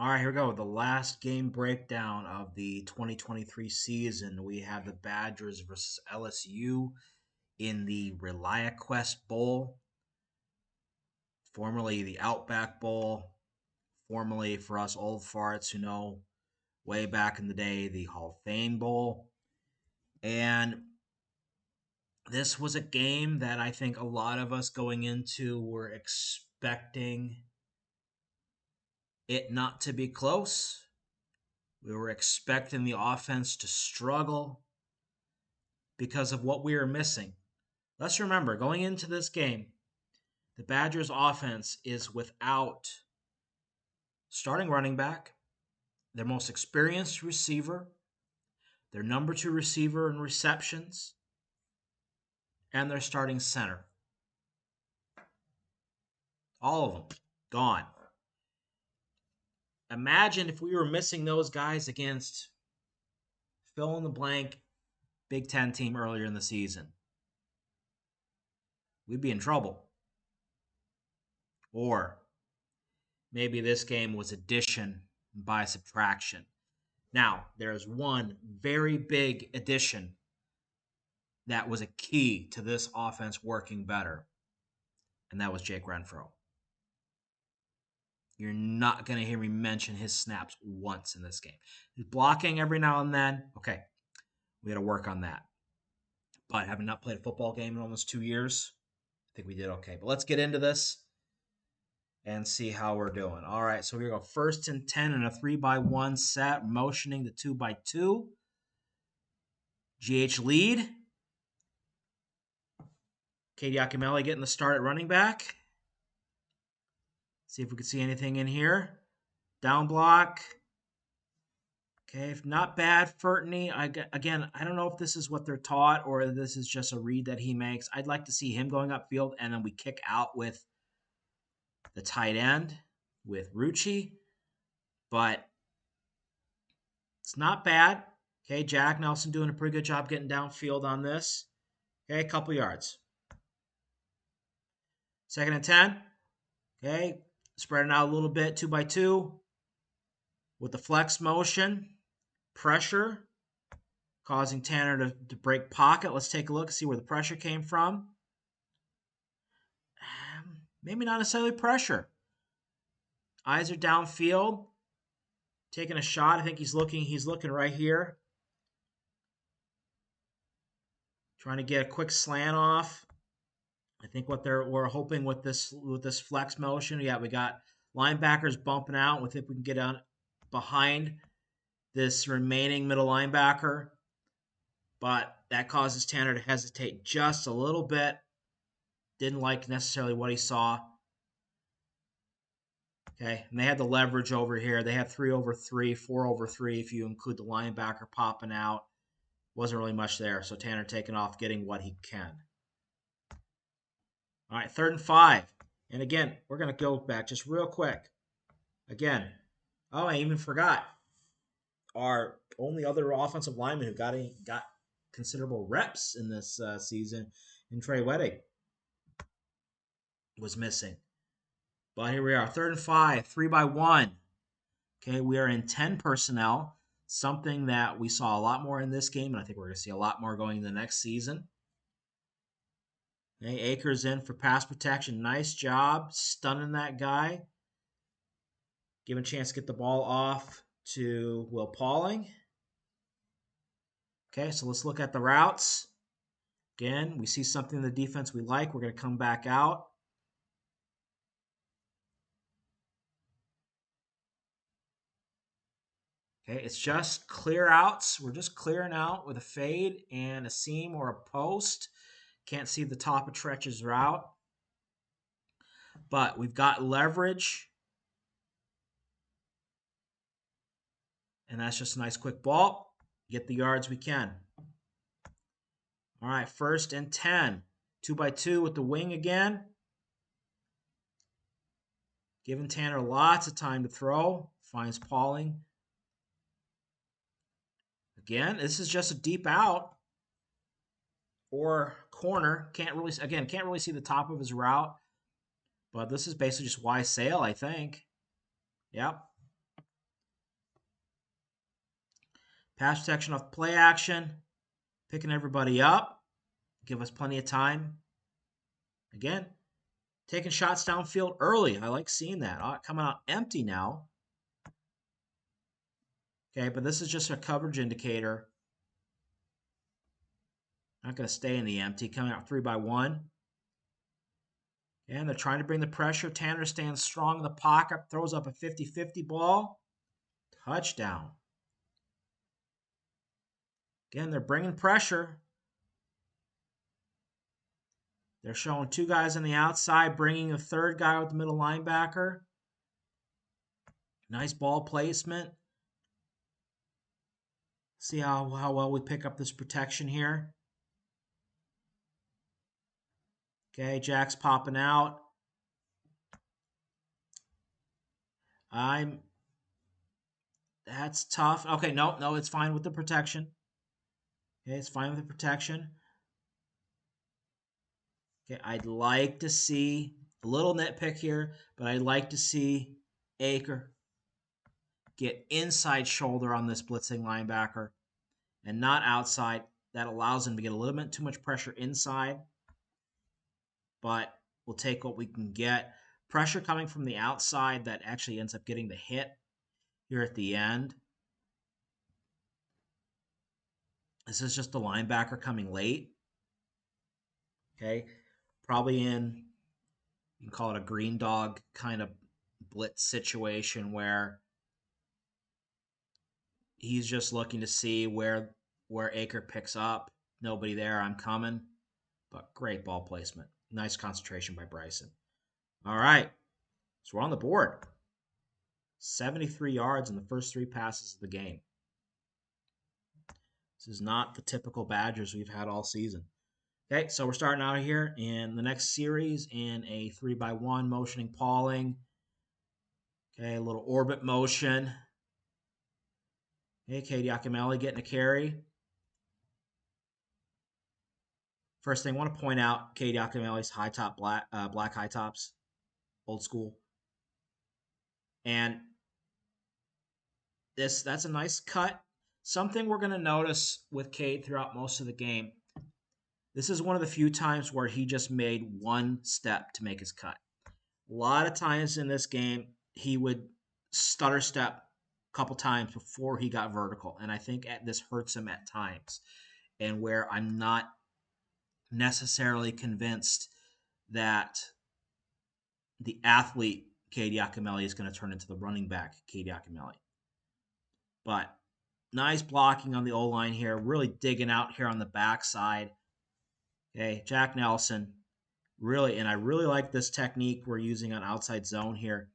All right, here we go. The last game breakdown of the 2023 season. We have the Badgers versus LSU in the ReliaQuest Bowl, formerly the Outback Bowl, formerly for us old farts who know way back in the day, the Hall of Fame Bowl. And this was a game that I think a lot of us going into were expecting it not to be close. We were expecting the offense to struggle because of what we were missing. Let's remember, going into this game, the Badgers' offense is without starting running back, their most experienced receiver, their number 2 receiver in receptions, and their starting center. All of them gone. Imagine if we were missing those guys against fill in the blank Big Ten team earlier in the season. We'd be in trouble. Or maybe this game was addition by subtraction. Now, there's one very big addition that was a key to this offense working better, and that was Jake Renfro. You're not going to hear me mention his snaps once in this game. He's blocking every now and then. Okay, we got to work on that. But having not played a football game in almost 2 years, I think we did okay. But let's get into this and see how we're doing. All right, so here we go. 1st and 10 in a 3-by-1 set, motioning the 2-by-2. GH lead. Katie Akimelli getting the start at running back. See if we can see anything in here. Down block. Okay, if not bad, Furtney. Again, I don't know if this is what they're taught or this is just a read that he makes. I'd like to see him going upfield, and then we kick out with the tight end with Rucci. But it's not bad. Okay, Jack Nelson doing a pretty good job getting downfield on this. Okay, a couple yards. 2nd and 10. Okay, spreading out a little bit, 2-by-2. With the flex motion, pressure, causing Tanner to break pocket. Let's take a look and see where the pressure came from. Maybe not necessarily pressure. Eyes are downfield, taking a shot. I think he's looking right here. Trying to get a quick slant off. I think what we're hoping with this flex motion, yeah, we got linebackers bumping out. We think we can get on behind this remaining middle linebacker, but that causes Tanner to hesitate just a little bit. Didn't like necessarily what he saw. Okay, and they had the leverage over here. They had 3-over-3, 4-over-3 if you include the linebacker popping out. Wasn't really much there, so Tanner taking off, getting what he can. All right, 3rd and 5. And again, we're going to go back just real quick. Again, I even forgot. Our only other offensive lineman who got considerable reps in this season, in Trey Wedding, was missing. But here we are, 3rd and 5, 3-by-1. Okay, we are in 10 personnel, something that we saw a lot more in this game, and I think we're going to see a lot more going into the next season. Okay, Akers in for pass protection. Nice job stunning that guy. Give him a chance to get the ball off to Will Pauling. Okay, so let's look at the routes. Again, we see something in the defense we like. We're going to come back out. Okay, it's just clear outs. We're just clearing out with a fade and a seam or a post. Can't see the top of Tretch's route. But we've got leverage. And that's just a nice quick ball. Get the yards we can. All right, 1st and 10. 2-by-2 with the wing again. Giving Tanner lots of time to throw. Finds Pauling. Again, this is just a deep out or corner. Can't really see the top of his route. But this is basically just wide sail, I think. Yep. Pass protection off play action. Picking everybody up. Give us plenty of time. Again, taking shots downfield early. I like seeing that. Coming out empty now. Okay, but this is just a coverage indicator. Not going to stay in the empty. Coming out 3-by-1. And they're trying to bring the pressure. Tanner stands strong in the pocket. Throws up a 50-50 ball. Touchdown. Again, they're bringing pressure. They're showing two guys on the outside, bringing a third guy with the middle linebacker. Nice ball placement. See how well we pick up this protection here. Okay, Jack's popping out. That's tough. Okay, no, it's fine with the protection. Okay, it's fine with the protection. Okay, I'd like to see a little nitpick here, but I'd like to see Aker get inside shoulder on this blitzing linebacker and not outside. That allows him to get a little bit too much pressure inside, but we'll take what we can get. Pressure coming from the outside that actually ends up getting the hit here at the end. This is just the linebacker coming late. Okay, probably in, you can call it a green dog kind of blitz situation where he's just looking to see where Aker picks up. Nobody there, I'm coming. But great ball placement. Nice concentration by Bryson. All right, so we're on the board. 73 yards in the first three passes of the game. This is not the typical Badgers we've had all season. Okay, so we're starting out here in the next series in a 3-by-1 motioning Pauling. Okay, a little orbit motion. Okay, Cade Yakimelli getting a carry. First thing I want to point out, Cade Yakimelli's high top black high tops, old school. And that's a nice cut. Something we're going to notice with Cade throughout most of the game. This is one of the few times where he just made one step to make his cut. A lot of times in this game, he would stutter step a couple times before he got vertical. And I think this hurts him at times. And where I'm not necessarily convinced that the athlete, Cade Yakimelli, is going to turn into the running back, Cade Yakimelli. But nice blocking on the O-line here. Really digging out here on the backside. Okay, Jack Nelson. Really, and I really like this technique we're using on outside zone here.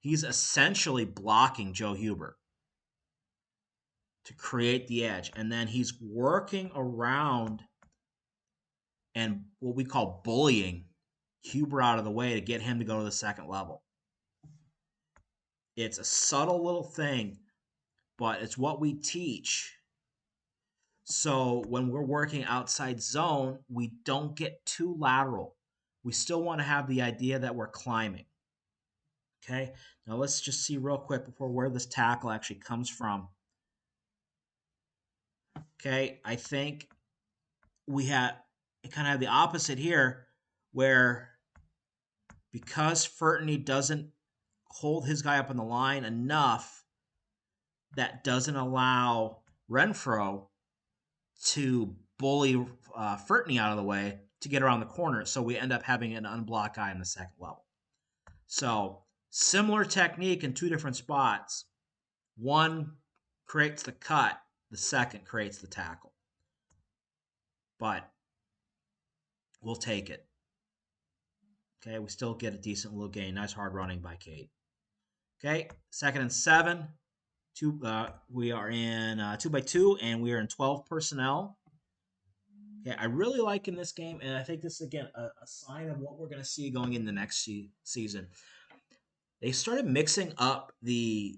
He's essentially blocking Joe Huber to create the edge. And then he's working around and what we call bullying Huber out of the way to get him to go to the second level. It's a subtle little thing, but it's what we teach. So when we're working outside zone, we don't get too lateral. We still want to have the idea that we're climbing. Okay, now let's just see real quick before where this tackle actually comes from. Okay, I think we kind of have the opposite here, where because Furtney doesn't hold his guy up on the line enough, that doesn't allow Renfro to bully Furtney out of the way to get around the corner. So we end up having an unblocked guy in the second level. So similar technique in two different spots. One creates the cut, the second creates the tackle. But we'll take it. Okay, we still get a decent little gain. Nice hard running by Cade. Okay, 2nd and 7. We are in 2-by-2, and we are in 12 personnel. Okay, I really like in this game, and I think this is, again, a sign of what we're going to see going in the next season. They started mixing up the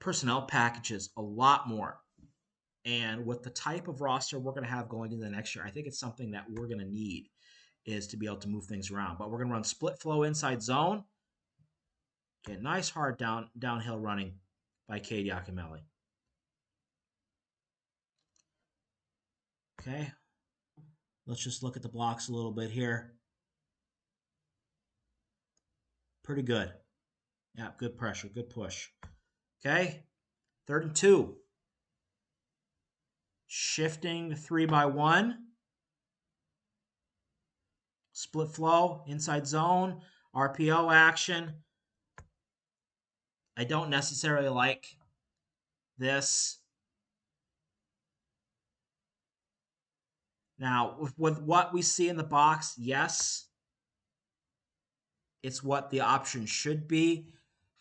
personnel packages a lot more. And with the type of roster we're going to have going into the next year, I think it's something that we're going to need is to be able to move things around. But we're going to run split flow inside zone. Okay, nice hard downhill running by Cade Yakimelli. Okay. Let's just look at the blocks a little bit here. Pretty good. Yeah, good pressure, good push. Okay. 3rd and 2. Shifting to 3-by-1. Split flow, inside zone, RPO action. I don't necessarily like this. Now, with what we see in the box, yes, it's what the option should be.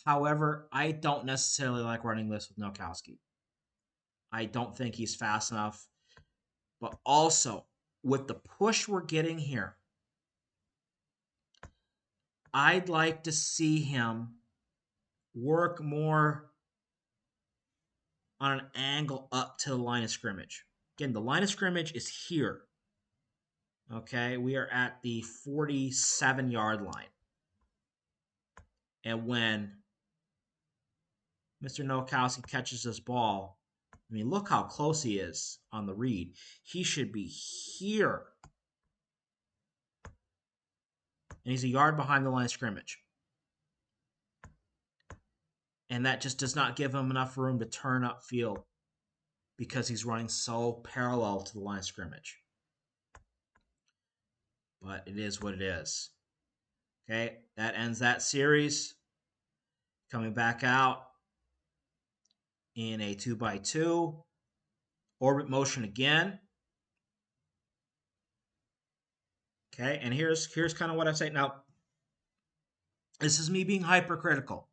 However, I don't necessarily like running this with Nowakowski. I don't think he's fast enough. But also, with the push we're getting here, I'd like to see him work more on an angle up to the line of scrimmage. Again, the line of scrimmage is here. Okay, we are at the 47-yard line. And when Mr. Nowakowski catches this ball, I mean, look how close he is on the read. He should be here. And he's a yard behind the line of scrimmage. And that just does not give him enough room to turn upfield because he's running so parallel to the line of scrimmage. But it is what it is. Okay, that ends that series. Coming back out in a 2-by-2. Orbit motion again. Okay, and here's kind of what I say. Now, this is me being hypercritical.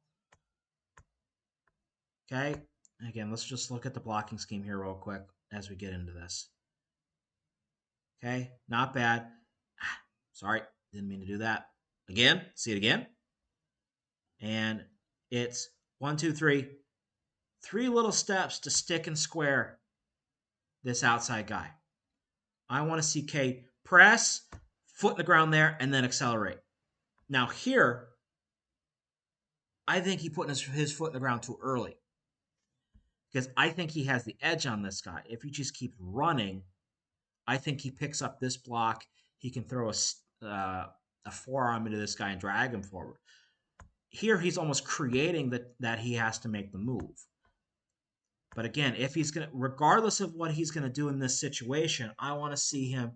Okay, again, let's just look at the blocking scheme here real quick as we get into this. Okay, not bad. Sorry, didn't mean to do that. Again, see it again. And it's 1, 2, 3. 3 little steps to stick and square this outside guy. I want to see Cade press, foot in the ground there, and then accelerate. Now here, I think he put his foot in the ground too early. Because I think he has the edge on this guy. If he just keeps running, I think he picks up this block. He can throw a forearm into this guy and drag him forward. Here, he's almost creating that he has to make the move. But again, if he's going to, regardless of what he's going to do in this situation, I want to see him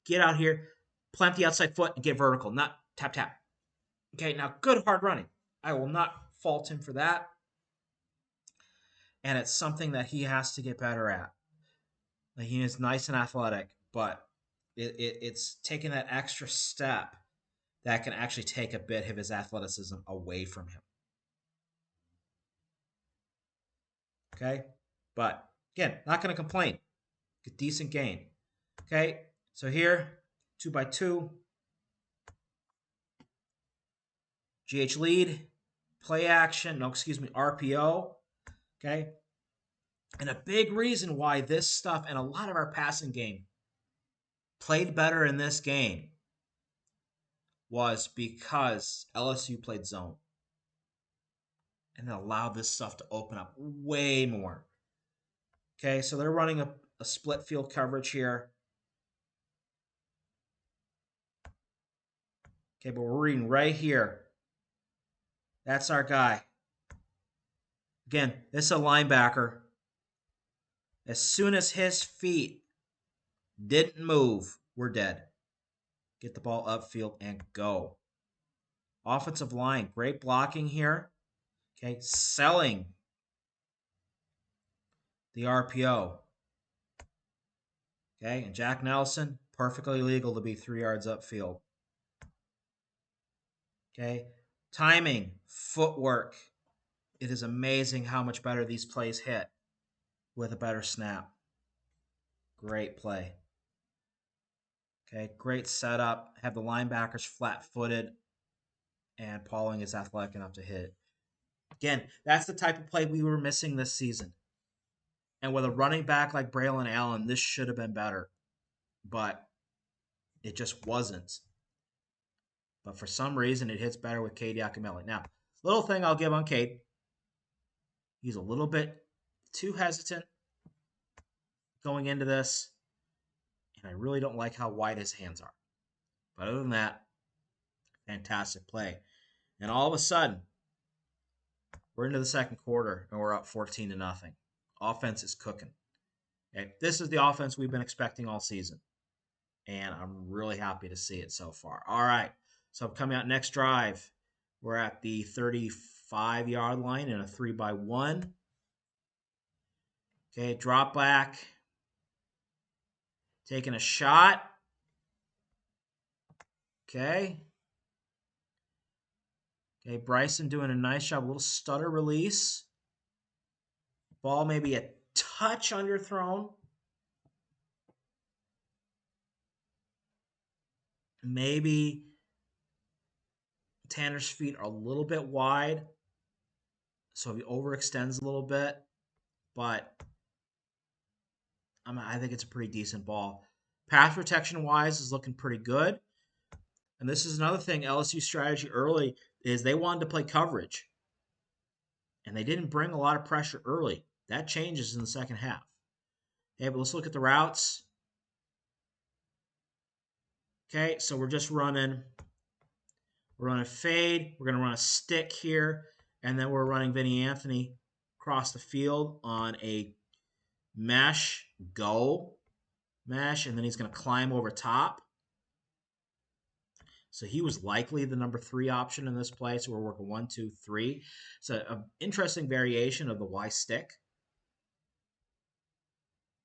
get out here, plant the outside foot, and get vertical, not tap, tap. Okay, now good hard running. I will not fault him for that. And it's something that he has to get better at. Like, he is nice and athletic, but it's taking that extra step that can actually take a bit of his athleticism away from him. Okay? But, again, not going to complain. A decent game. Okay? So here, 2-by-2. GH lead. Play action. No, excuse me, RPO. Okay? And a big reason why this stuff and a lot of our passing game played better in this game was because LSU played zone. And it allowed this stuff to open up way more. Okay, so they're running a split field coverage here. Okay, but we're reading right here. That's our guy. Again, this is a linebacker. As soon as his feet didn't move, we're dead. Get the ball upfield and go. Offensive line, great blocking here. Okay, selling the RPO. Okay, and Jack Nelson, perfectly legal to be 3 yards upfield. Okay, timing, footwork. It is amazing how much better these plays hit with a better snap. Great play. Okay, great setup. Have the linebackers flat-footed, and Pauling is athletic enough to hit. Again, that's the type of play we were missing this season. And with a running back like Braylon Allen, this should have been better. But it just wasn't. But for some reason, it hits better with Cade Yakimelli. Now, little thing I'll give on Cade. He's a little bit too hesitant going into this. I really don't like how wide his hands are. But other than that, fantastic play. And all of a sudden, we're into the second quarter and we're up 14-0. Offense is cooking. Okay? This is the offense we've been expecting all season. And I'm really happy to see it so far. All right. So coming out next drive, we're at the 35-yard line in a 3-by-1. Okay, drop back. Taking a shot. Okay. Okay, Bryson doing a nice job. A little stutter release. Ball maybe a touch underthrown. Maybe Tanner's feet are a little bit wide, so he overextends a little bit. But I think it's a pretty decent ball. Pass protection-wise is looking pretty good. And this is another thing, LSU strategy early is they wanted to play coverage. And they didn't bring a lot of pressure early. That changes in the second half. Okay, but let's look at the routes. Okay, so we're just running. We're running fade. We're going to run a stick here. And then we're running Vinny Anthony across the field on a mesh, go mesh. And then he's going to climb over top. So he was likely the number 3 option in this play. So we're working 1, 2, 3. It's an interesting variation of the Y stick.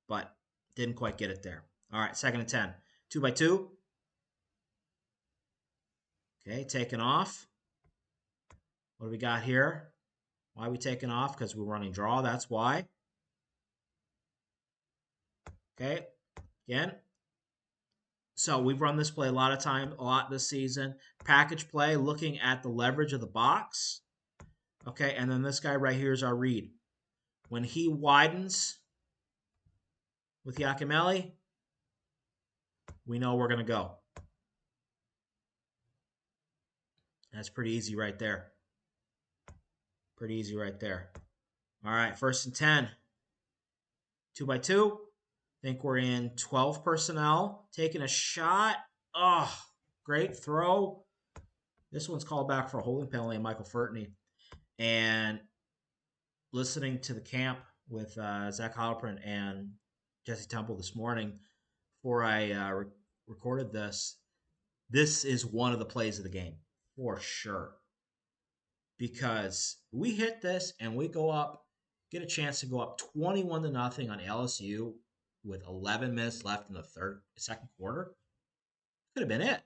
But didn't quite get it there. All right, 2nd and 10. 2-by-2. Okay, taking off. What do we got here? Why are we taking off? Because we're running draw. That's why. Okay, again. So we've run this play a lot this season. Package play, looking at the leverage of the box. Okay, and then this guy right here is our read. When he widens with Yakimelli, we know we're going to go. That's pretty easy right there. Pretty easy right there. All right, 1st and 10. 2-by-2. Think we're in 12 personnel. Taking a shot. Oh, great throw. This one's called back for a holding penalty on Michael Furtney. And listening to the camp with Zach Heilprin and Jesse Temple this morning before I recorded this, this is one of the plays of the game for sure. Because we hit this and we go up, get a chance to go up 21-0 on LSU with 11 minutes left in the second quarter. Could have been it.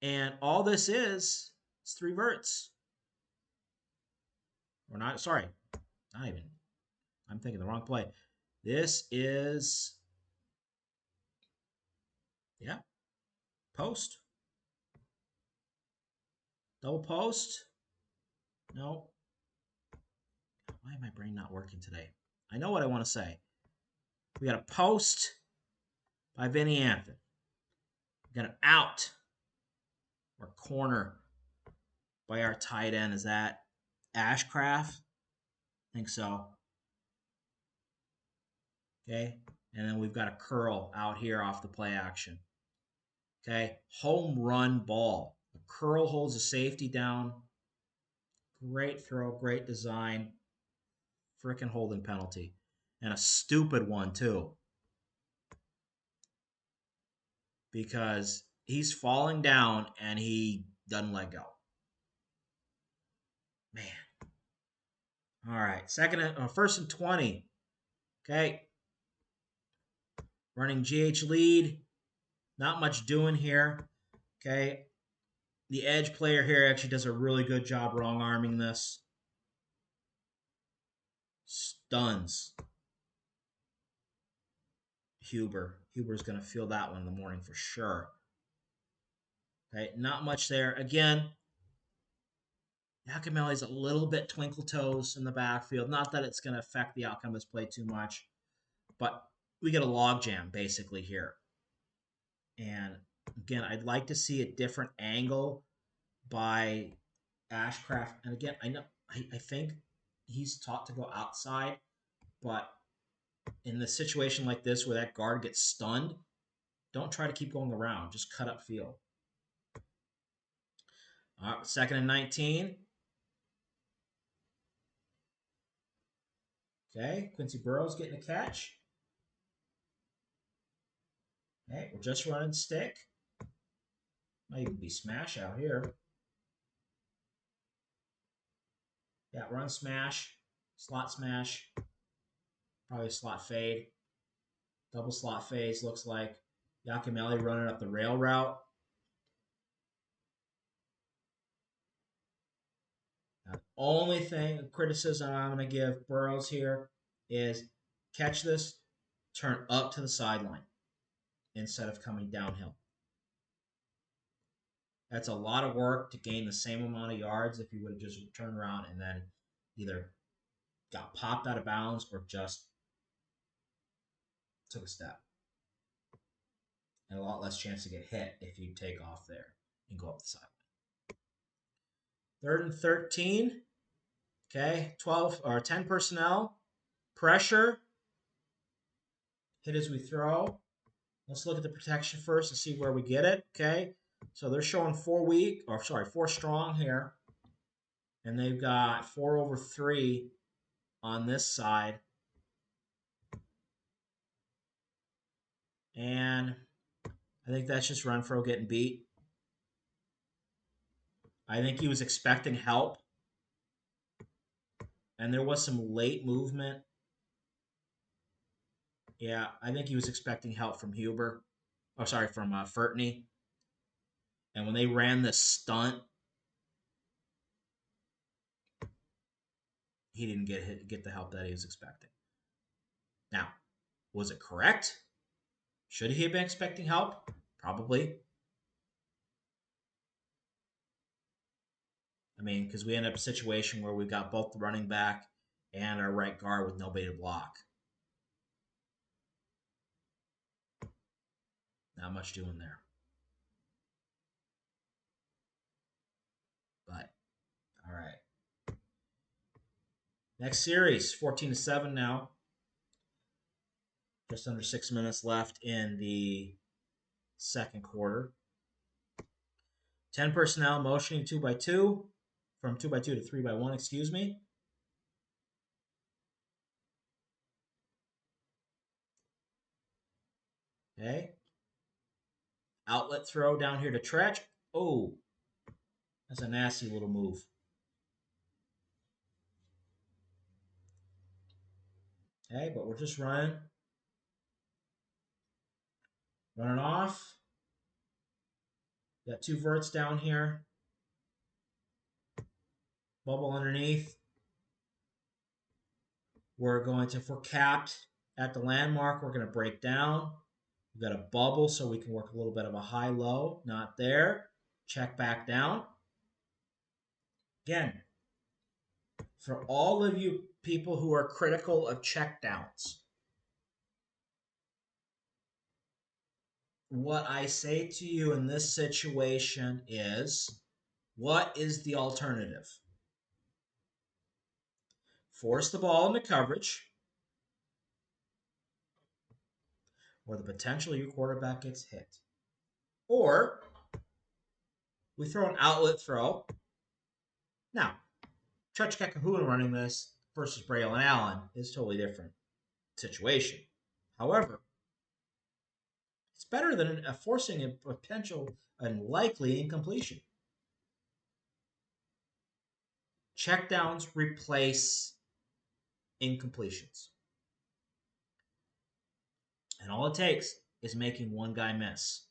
And all this is 3 verts. Or not, sorry, not even. I'm thinking the wrong play. This is, yeah, post. Double post. No. Why is my brain not working today? I know what I want to say. We got a post by Vinny Anthony. We got an out or corner by our tight end. Is that Ashcraft? I think so. Okay. And then we've got a curl out here off the play action. Okay. Home run ball. The curl holds the safety down. Great throw, great design. Frickin' holding penalty. And a stupid one, too. Because he's falling down and he doesn't let go. Man. All right. 1st and 20. Okay. Running GH lead. Not much doing here. Okay. The edge player here actually does a really good job wrong arming this. Stuns Huber. Huber's going to feel that one in the morning for sure. Okay, not much there. Again, Yakimelli's a little bit twinkle toes in the backfield. Not that it's going to affect the outcome of this play too much, but we get a log jam basically here. And again, I'd like to see a different angle by Ashcraft. And again, I think he's taught to go outside, but in the situation like this where that guard gets stunned, don't try to keep going around. Just cut up field. All right, 2nd and 19. Okay, Quincy Burrows getting a catch. Okay, we're just running stick. Might even be smash out here. Yeah, run smash, slot smash, probably slot fade. Double slot phase looks like. Yakimelli running up the rail route. Now, the only thing, criticism I'm going to give Burrows here is catch this, turn up to the sideline instead of coming downhill. That's a lot of work to gain the same amount of yards if you would have just turned around and then either got popped out of bounds or just took a step. And a lot less chance to get hit if you take off there and go up the sideline. 3rd and 13. Okay, 12 or 10 personnel. Pressure. Hit as we throw. Let's look at the protection first and see where we get it. Okay, so they're showing 4 strong here. And they've got 4 over 3 on this side. And I think that's just Renfro getting beat. I think he was expecting help. And there was some late movement. Yeah, I think he was expecting help from Huber. Oh, sorry, from Furtney. And when they ran this stunt, he didn't get the help that he was expecting. Now, was it correct? Should he have been expecting help? Probably. I mean, because we end up in a situation where we've got both the running back and our right guard with nobody to block. Not much doing there. But, all right. Next series, 14-7 now. Just under 6 minutes left in the second quarter. 10 personnel motioning 2x2. From 2x2 to 3x1, excuse me. Okay. Outlet throw down here to Tretch. Oh, that's a nasty little move. Okay, but we're just running. Running off. Got 2 verts down here. Bubble underneath. We're going to, if we're capped at the landmark, we're going to break down. We've got a bubble so we can work a little bit of a high-low. Not there. Check back down. Again, for all of you people who are critical of checkdowns, what I say to you in this situation is, what is the alternative? Force the ball into coverage, or the potential your quarterback gets hit. Or we throw an outlet throw. Now, Church Kahuna running this versus Braylon Allen is a totally different situation. However, it's better than forcing a potential and likely incompletion. Checkdowns replace incompletions. And all it takes is making one guy miss.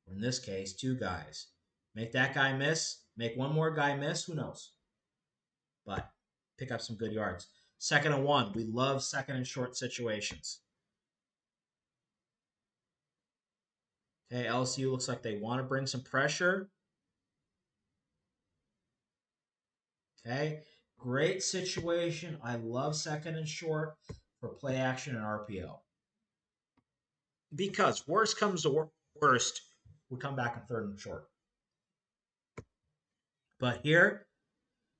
Or in this case, 2 guys. Make that guy miss, make one more guy miss, who knows? But pick up some good yards. 2nd and 1. We love 2nd and short situations. Okay, LSU looks like they want to bring some pressure. Okay, great situation. I love 2nd and short for play action and RPO. Because worst comes to worst, we come back in 3rd and short. But here,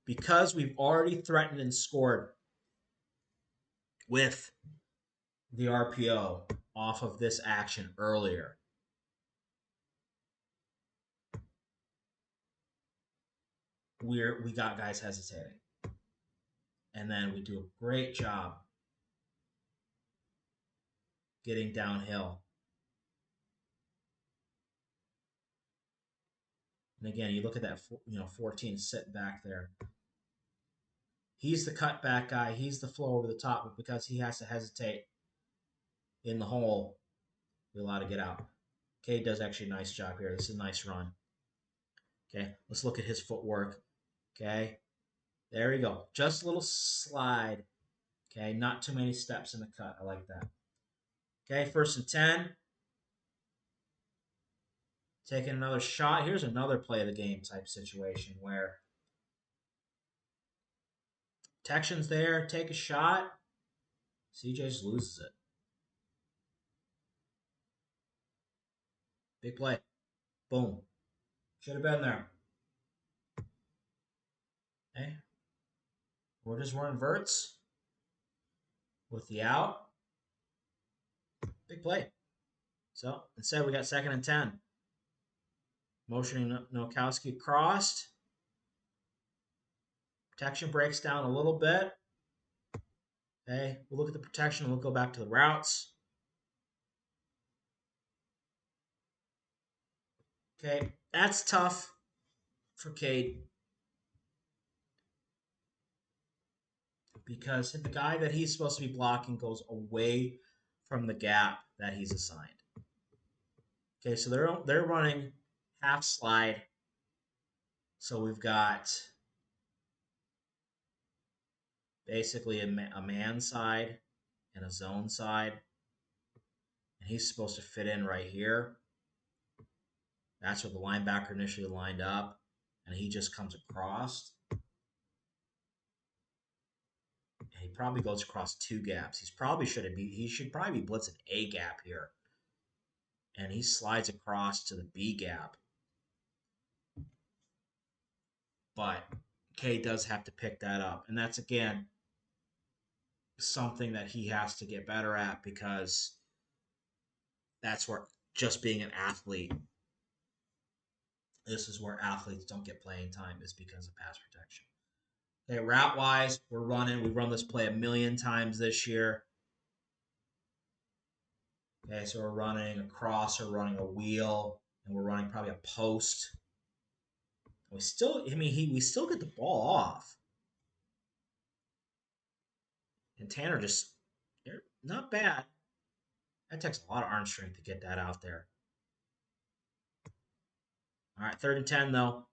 because we've already threatened and scored with the RPO off of this action earlier. We got guys hesitating. And then we do a great job getting downhill. And again, you look at that, 14 sitting back there. He's the cutback guy. He's the flow over the top, but because he has to hesitate in the hole, we're allowed to get out. Cade does actually a nice job here. This is a nice run. Okay, let's look at his footwork. Okay, there we go. Just a little slide. Okay, not too many steps in the cut. I like that. Okay, 1st and 10. Taking another shot. Here's another play of the game type situation where protection's there. Take a shot. CJ just loses it. Big play. Boom. Should have been there. Okay. We're just running verts with the out. Big play. So instead, we got 2nd and 10. Motioning Nowakowski crossed. Protection breaks down a little bit. Okay, we'll look at the protection. We'll go back to the routes. Okay, that's tough for Cade because the guy that he's supposed to be blocking goes away from the gap that he's assigned. Okay, so they're running half slide. So we've got basically a man side and a zone side. And he's supposed to fit in right here. That's where the linebacker initially lined up. And he just comes across. And he probably goes across 2 gaps. He should probably be blitzing a gap here. And he slides across to the B gap. But K does have to pick that up. And that's, again, something that he has to get better at because that's where just being an athlete, this is where athletes don't get playing time, is because of pass protection. Okay, route-wise, we're running. We've run this play a million times this year. Okay, so we're running a cross or running a wheel, and we're running probably a post. We still get the ball off. And Tanner they're not bad. That takes a lot of arm strength to get that out there. All right, 3rd and 10, though.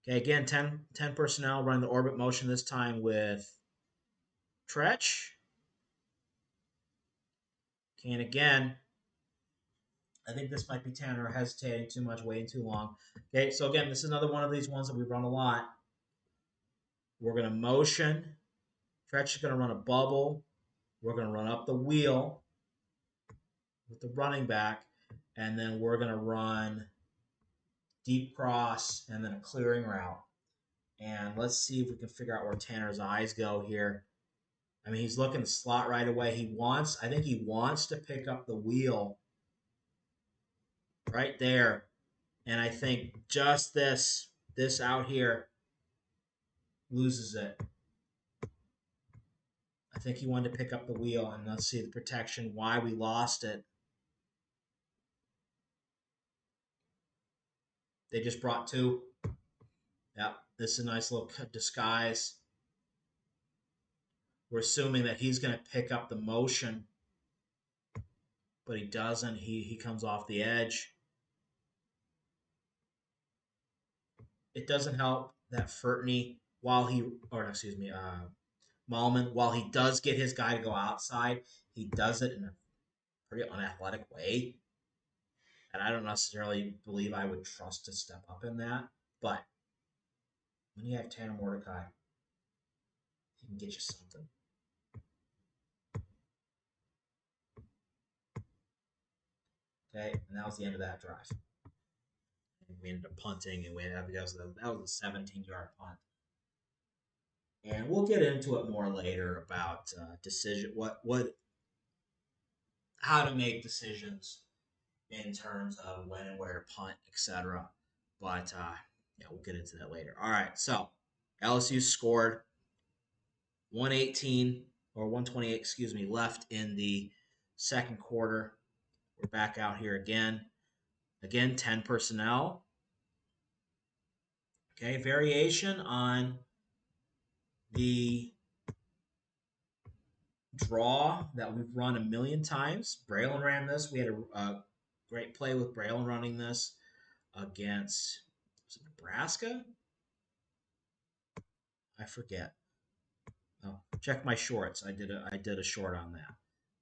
Okay, again, 10 personnel running the orbit motion this time with Tretch. Okay, and again, I think this might be Tanner hesitating too much, waiting too long. Okay, so again, this is another one of these ones that we run a lot. We're going to motion. Tretch is going to run a bubble. We're going to run up the wheel with the running back, and then we're going to run deep cross and then a clearing route. And let's see if we can figure out where Tanner's eyes go here. I mean, he's looking to slot right away. I think he wants to pick up the wheel right there. And I think just this out here loses it. I think he wanted to pick up the wheel, and let's see the protection, why we lost it. They just brought 2. Yep, this is a nice little disguise. We're assuming that he's going to pick up the motion, but he doesn't. He comes off the edge. It doesn't help that Furtney, Malman, while he does get his guy to go outside, he does it in a pretty unathletic way. And I don't necessarily believe I would trust to step up in that. But when you have Tanner Mordecai, he can get you something. Okay, and that was the end of that drive. And we ended up punting, and that was a 17-yard punt. And we'll get into it more later about decision. What how to make decisions in terms of when and where to punt, etc. But yeah, we'll get into that later. All right, so LSU scored 118 or 128, excuse me, left in the second quarter. We're back out here again. Again, 10 personnel. Okay, variation on the draw that we've run a million times. Braylon ran this. We had a great play with Braylon running this against Nebraska. I forget. Oh, check my shorts. I did a short on that.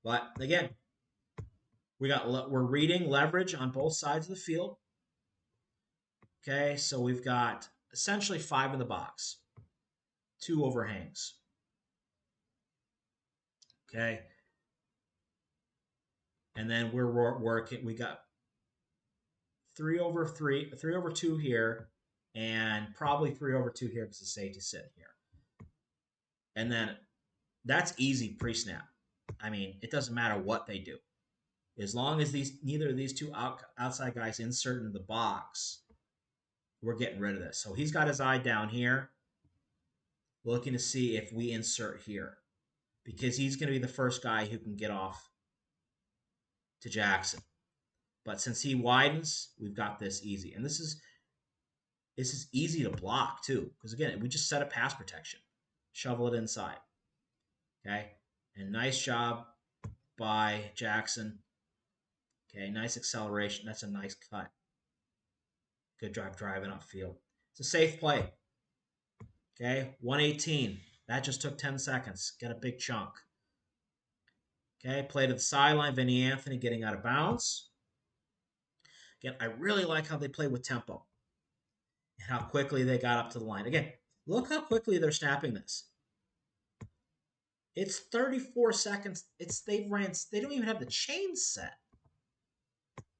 But again, we're reading leverage on both sides of the field. Okay, so we've got essentially 5 in the box, 2 overhangs. Okay, and then we're working. We got 3 over 2 here, and probably 3 over 2 here because the safety sitting here. And then that's easy pre-snap. I mean, it doesn't matter what they do, as long as neither of these two outside guys insert into the box, we're getting rid of this. So he's got his eye down here, looking to see if we insert here, because he's going to be the first guy who can get off to Jackson. But since he widens, we've got this easy. And this is easy to block too, because again, we just set a pass protection, shovel it inside. Okay, and nice job by Jackson. Okay, nice acceleration. That's a nice cut. Good job driving upfield. It's a safe play. Okay, 118. That just took 10 seconds. Got a big chunk. Okay, play to the sideline. Vinny Anthony getting out of bounds. Again, I really like how they play with tempo and how quickly they got up to the line. Again, look how quickly they're snapping this. It's 34 seconds. They don't even have the chains set.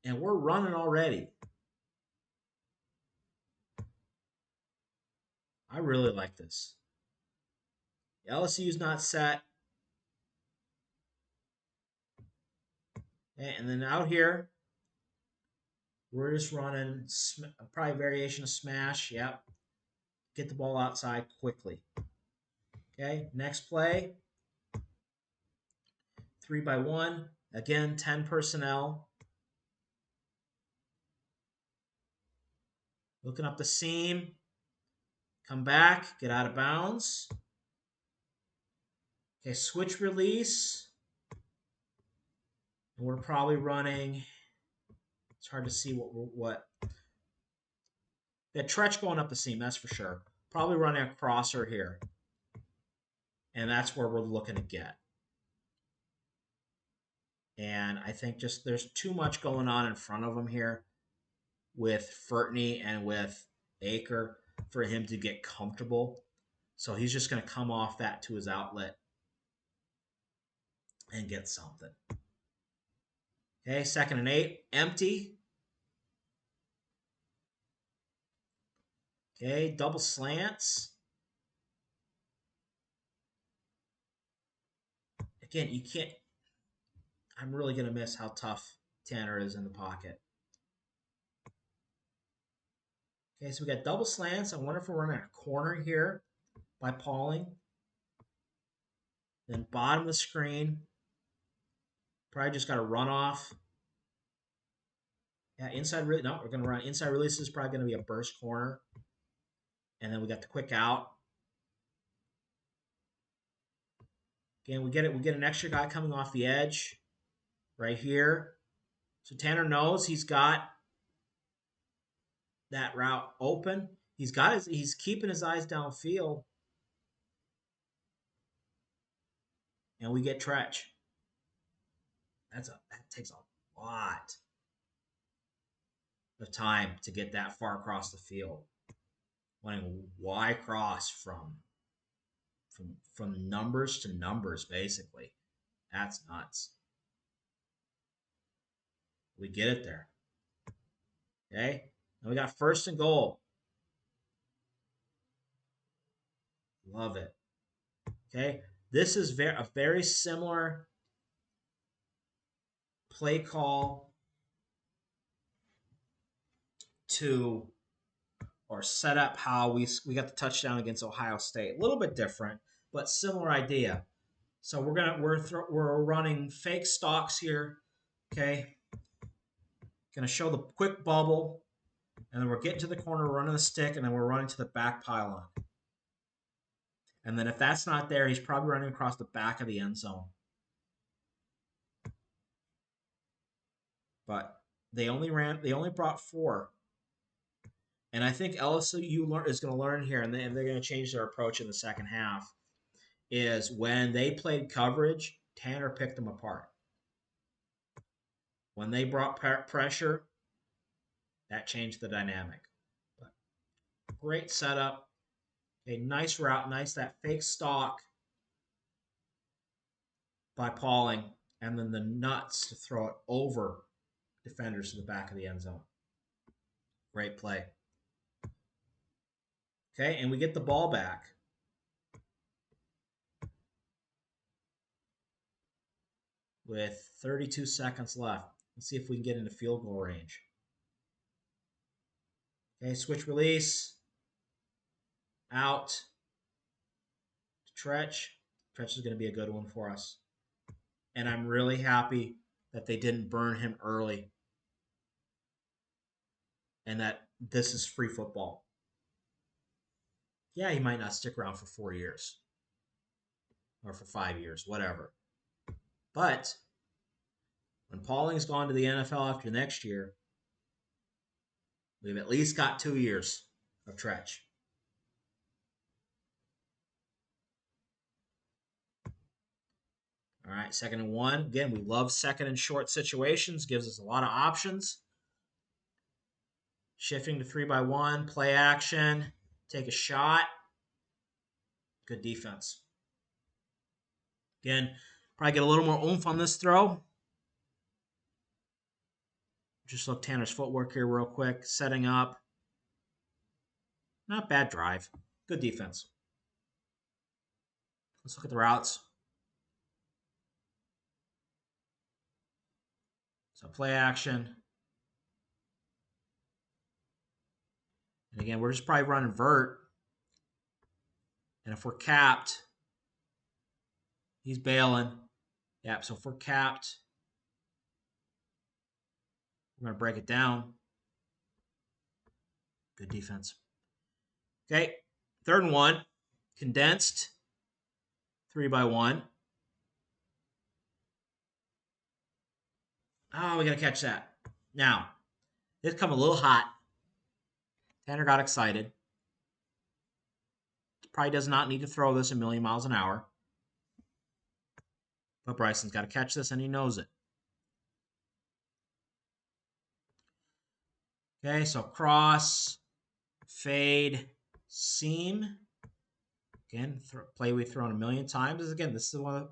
And we're running already. I really like this. LSU's not set. Okay, and then out here, we're just running probably variation of smash. Yep. Get the ball outside quickly. Okay, next play. 3-by-1. Again, 10 personnel. Looking up the seam. Come back. Get out of bounds. Okay, switch release. And we're probably running. It's hard to see what. That Tretch going up the seam, that's for sure. Probably running a crosser here. And that's where we're looking to get. And I think just there's too much going on in front of him here with Furtney and with Aker for him to get comfortable. So he's just going to come off that to his outlet and get something. Okay, 2nd and 8. Empty. Okay, double slants. Again, you can't. I'm really going to miss how tough Tanner is in the pocket. Okay, so we got double slants. I wonder if we're running a corner here by Pauling. Then bottom of the screen. Probably just got a runoff. Yeah, inside release. No, we're going to run inside release. This is probably going to be a burst corner. And then we got the quick out. Again, we get it. We get an extra guy coming off the edge right here. So Tanner knows he's got that route open. He's keeping his eyes downfield. And we get Tretch. That takes a lot of time to get that far across the field. Running Y cross from numbers to numbers, basically. That's nuts. We get it there. Okay. Now we got 1st and goal. Love it. Okay. This is a very similar play call to, or set up how we got the touchdown against Ohio State. A little bit different, but similar idea. So we're running fake stocks here. Okay, gonna show the quick bubble, and then we're getting to the corner, running the stick, and then we're running to the back pylon. And then if that's not there, he's probably running across the back of the end zone. But they only brought 4. And I think LSU is going to learn here, and they're going to change their approach in the second half, is when they played coverage, Tanner picked them apart. When they brought pressure, that changed the dynamic. But great setup. A nice route, nice that fake stalk by Pauling, and then the nuts to throw it over defenders to the back of the end zone. Great play. Okay, and we get the ball back. With 32 seconds left. Let's see if we can get into field goal range. Okay, switch release. Out. Tretch. Tretch is going to be a good one for us. And I'm really happy that they didn't burn him early. And that this is free football. Yeah, he might not stick around for 4 years. Or for 5 years, whatever. But when Pauling's gone to the NFL after next year, we've at least got 2 years of Tretch. All right, 2nd and 1. Again, we love second and short situations. Gives us a lot of options. Shifting to 3-by-1, play action, take a shot. Good defense. Again, probably get a little more oomph on this throw. Just look Tanner's footwork here real quick. Setting up. Not bad drive. Good defense. Let's look at the routes. So play action. And again, we're just probably running vert. And if we're capped, he's bailing. Yep, so if we're capped, we're going to break it down. Good defense. Okay, 3rd and 1. Condensed. 3-by-1. Oh, we got to catch that. Now, this come a little hot. Tanner got excited. Probably does not need to throw this a million miles an hour. But Bryson's got to catch this, and he knows it. Okay, so cross, fade, seam. Again, play we've thrown a million times. Again, this is one of the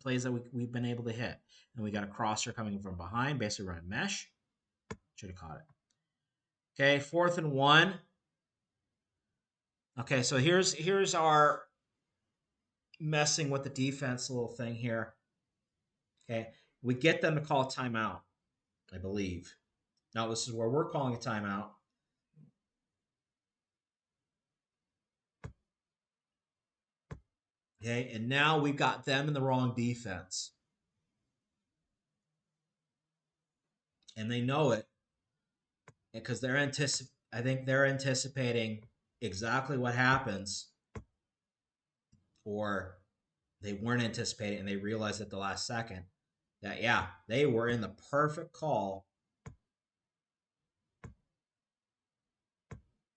plays that we've been able to hit. And we got a crosser coming from behind, basically running mesh. Should have caught it. Okay, 4th and 1. Okay, so here's our messing with the defense little thing here. Okay, we get them to call a timeout, I believe. Now this is where we're calling a timeout. Okay, and now we've got them in the wrong defense. And they know it. Because I think they're anticipating exactly what happens. Or they weren't anticipating and they realized at the last second that, yeah, they were in the perfect call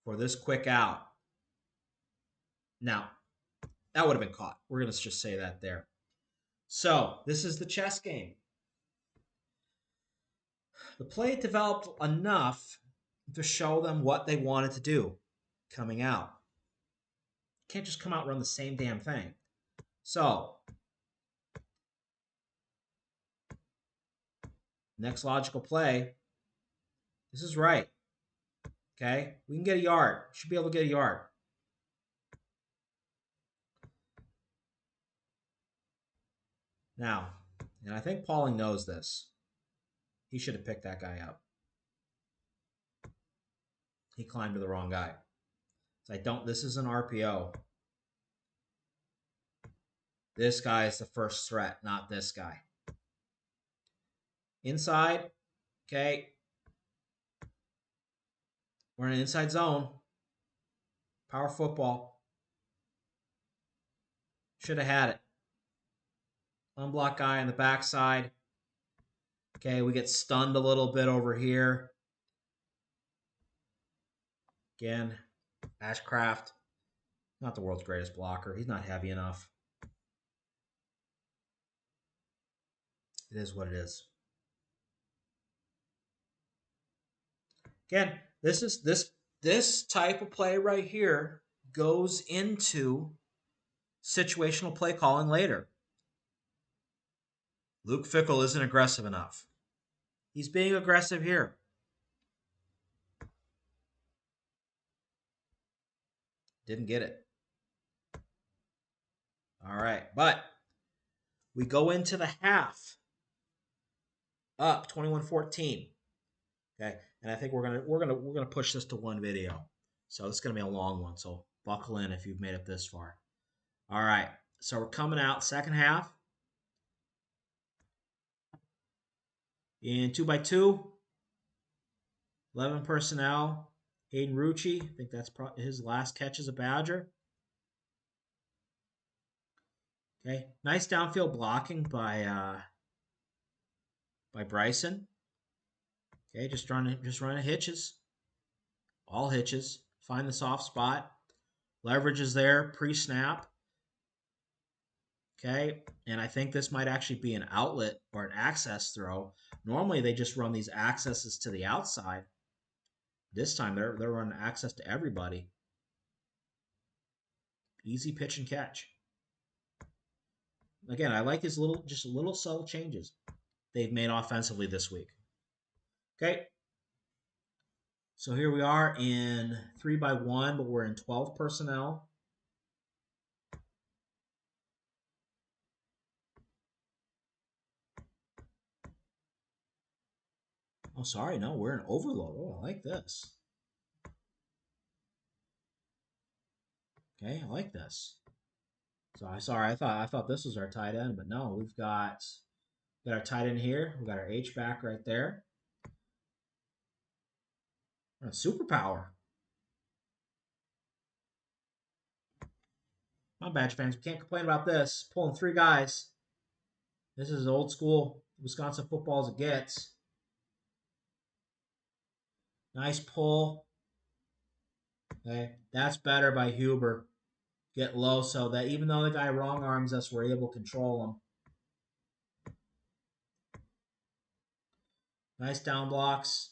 for this quick out. Now, that would have been caught. We're going to just say that there. So, this is the chess game. The play developed enough to show them what they wanted to do coming out. Can't just come out and run the same damn thing. So, next logical play. This is right. Okay? We can get a yard. Should be able to get a yard. Now, And I think Pauling knows this. He should have picked that guy up. He climbed to the wrong guy. So this is an RPO. This guy is the first threat, not this guy. Inside, okay. We're in an inside zone. Power football. Should have had it. Unblocked guy on the backside. Okay, we get stunned a little bit over here. Again, Ashcraft, not the world's greatest blocker. He's not heavy enough. It is what it is. Again, this type of play right here goes into situational play calling later. Luke Fickell isn't aggressive enough. He's being aggressive here. Didn't get it. All right, but we go into the half up 21-14. Okay, and I think we're gonna push this to one video. So it's gonna be a long one. So buckle in if you've made it this far. All right, so we're coming out second half in 2x2, 11 personnel. Hayden Rucci, I think that's his last catch as a Badger. Okay, nice downfield blocking by Bryson. Okay, just running hitches, all hitches. Find the soft spot. Leverage is there pre-snap. Okay, and I think this might actually be an outlet or an access throw. Normally they just run these accesses to the outside. This time they're running access to everybody. Easy pitch and catch. Again, I like these little subtle changes they've made offensively this week. Okay, so here we are in 3x1, but we're in 12 personnel. Oh, sorry, no, we're in overload. Oh, I like this. Okay, I like this. So I thought this was our tight end, but no, we've got our tight end here. We got our H back right there. Superpower. Come on, Badger fans, we can't complain about this. Pulling 3 guys. This is old school Wisconsin football as it gets. Nice pull. Okay, that's better by Huber. Get low so that even though the guy wrong arms us, we're able to control him. Nice down blocks.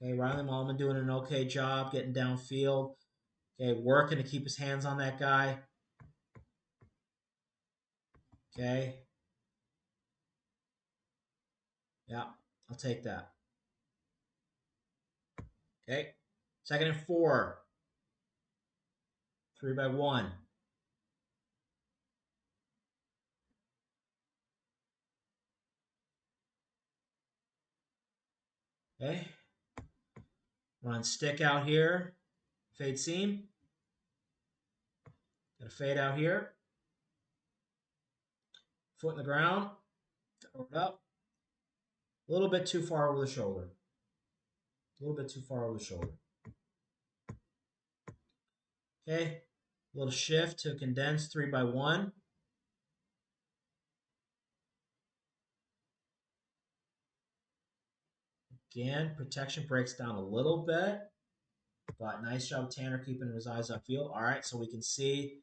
Okay, Riley Mallman doing an okay job getting downfield. Okay, working to keep his hands on that guy. Okay. Yeah, I'll take that. Okay. 2nd and 4. 3x1. Okay. Run stick out here. Fade seam. Got a fade out here. Foot in the ground. Throw it up. A little bit too far over the shoulder. A little bit too far over the shoulder. Okay. A little shift to condense 3x1. Again, protection breaks down a little bit. But nice job, Tanner, keeping his eyes upfield. All right, so we can see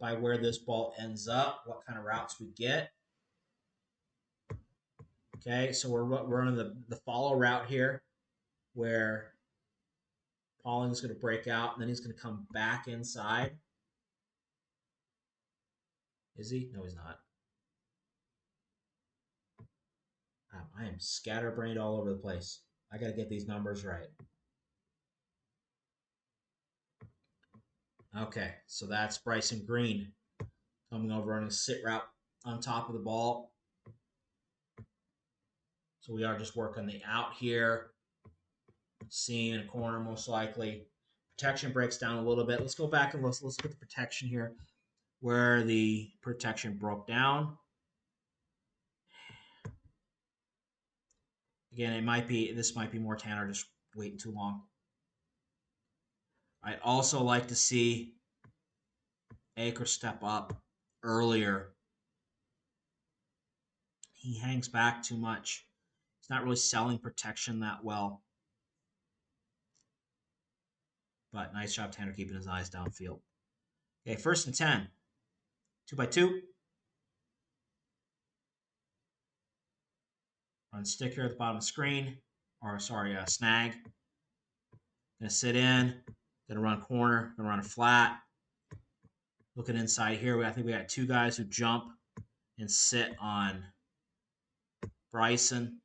by where this ball ends up, what kind of routes we get. Okay, so we're running the follow route here where Pauling's going to break out, and then he's going to come back inside. Is he? No, he's not. I am scatterbrained all over the place. I got to get these numbers right. Okay, so that's Bryson Green coming over on a sit route on top of the ball. So we are just working the out here. Seam in a corner most likely. Protection breaks down a little bit. Let's go back and let's look at the protection here, where the protection broke down. Again, this might be more Tanner just waiting too long. I'd also like to see Acre step up earlier. He hangs back too much. He's not really selling protection that well. But nice job, Tanner, keeping his eyes downfield. Okay, 1st and 10. 2x2. Run stick here at the bottom of the screen. Or, sorry, snag. Gonna sit in. Gonna run corner. Gonna run a flat. Looking inside here, I think we got 2 guys who jump and sit on Bryson.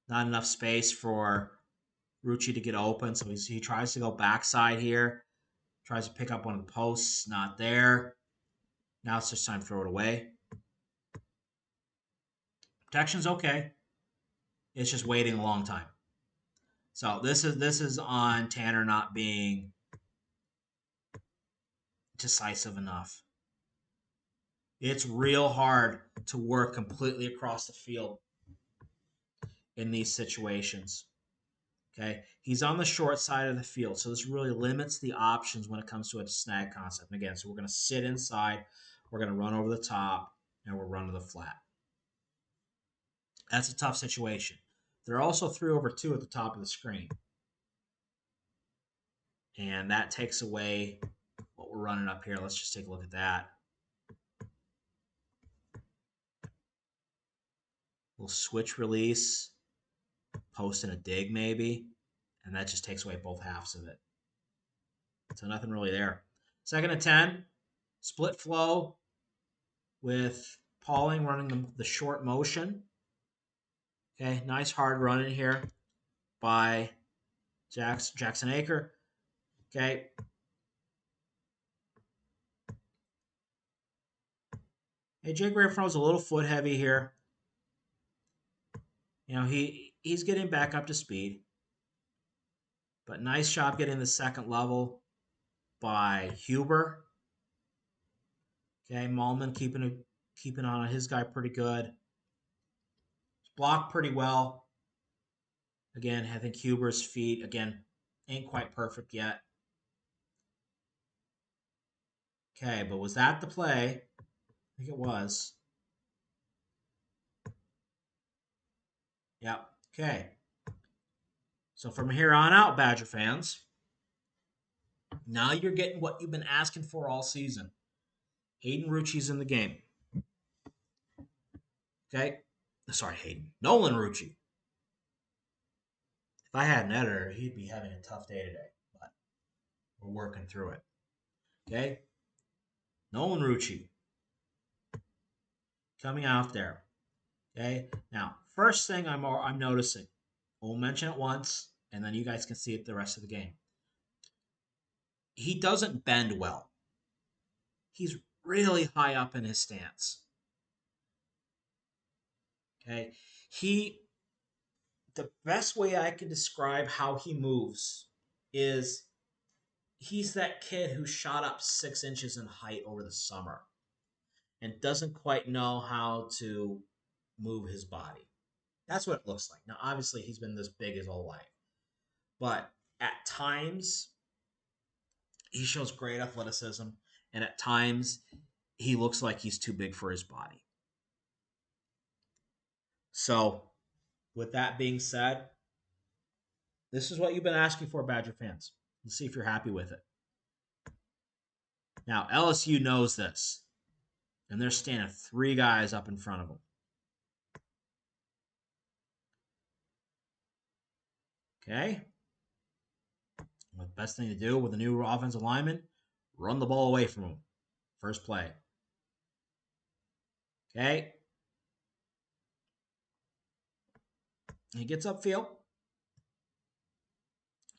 Not enough space for Rucci to get open, so he tries to go backside here. Tries to pick up one of the posts. Not there. Now it's just time to throw it away. Protection's okay. It's just waiting a long time. So this is on Tanner not being decisive enough. It's real hard to work completely across the field in these situations. Okay, he's on the short side of the field, so this really limits the options when it comes to a snag concept. And again, so we're going to sit inside, we're going to run over the top, and we'll run to the flat. That's a tough situation. There are also 3/2 at the top of the screen. And that takes away what we're running up here. Let's just take a look at that. We'll switch release, post in a dig maybe, and that just takes away both halves of it. So nothing really there. 2nd and 10, split flow with Pauling running the short motion. Okay, nice hard run in here by Jackson Acre. Okay. Hey, Jake Renfro's a little foot heavy here. You know, he's getting back up to speed. But nice job getting the 2nd level by Huber. Okay, Malman keeping on his guy pretty good. Blocked pretty well. Again, I think Huber's feet, again, ain't quite perfect yet. Okay, but was that the play? I think it was. Yep. Okay. So from here on out, Badger fans, now you're getting what you've been asking for all season. Hayden Rucci's in the game. Okay? Sorry, Hayden. Nolan Rucci. If I had an editor, he'd be having a tough day today. But we're working through it. Okay? Nolan Rucci. Coming out there. Okay? Now, first thing I'm noticing, we'll mention it once, and then you guys can see it the rest of the game. He doesn't bend well. He's really high up in his stance. Okay? The best way I can describe how he moves is he's that kid who shot up 6 inches in height over the summer and doesn't quite know how to move his body. That's what it looks like. Now, obviously, he's been this big his whole life. But at times, he shows great athleticism. And at times, he looks like he's too big for his body. So, with that being said, this is what you've been asking for, Badger fans. Let's see if you're happy with it. Now, LSU knows this. And they're standing 3 guys up in front of them. Okay? The best thing to do with a new offensive lineman, run the ball away from him. First play. Okay? He gets upfield.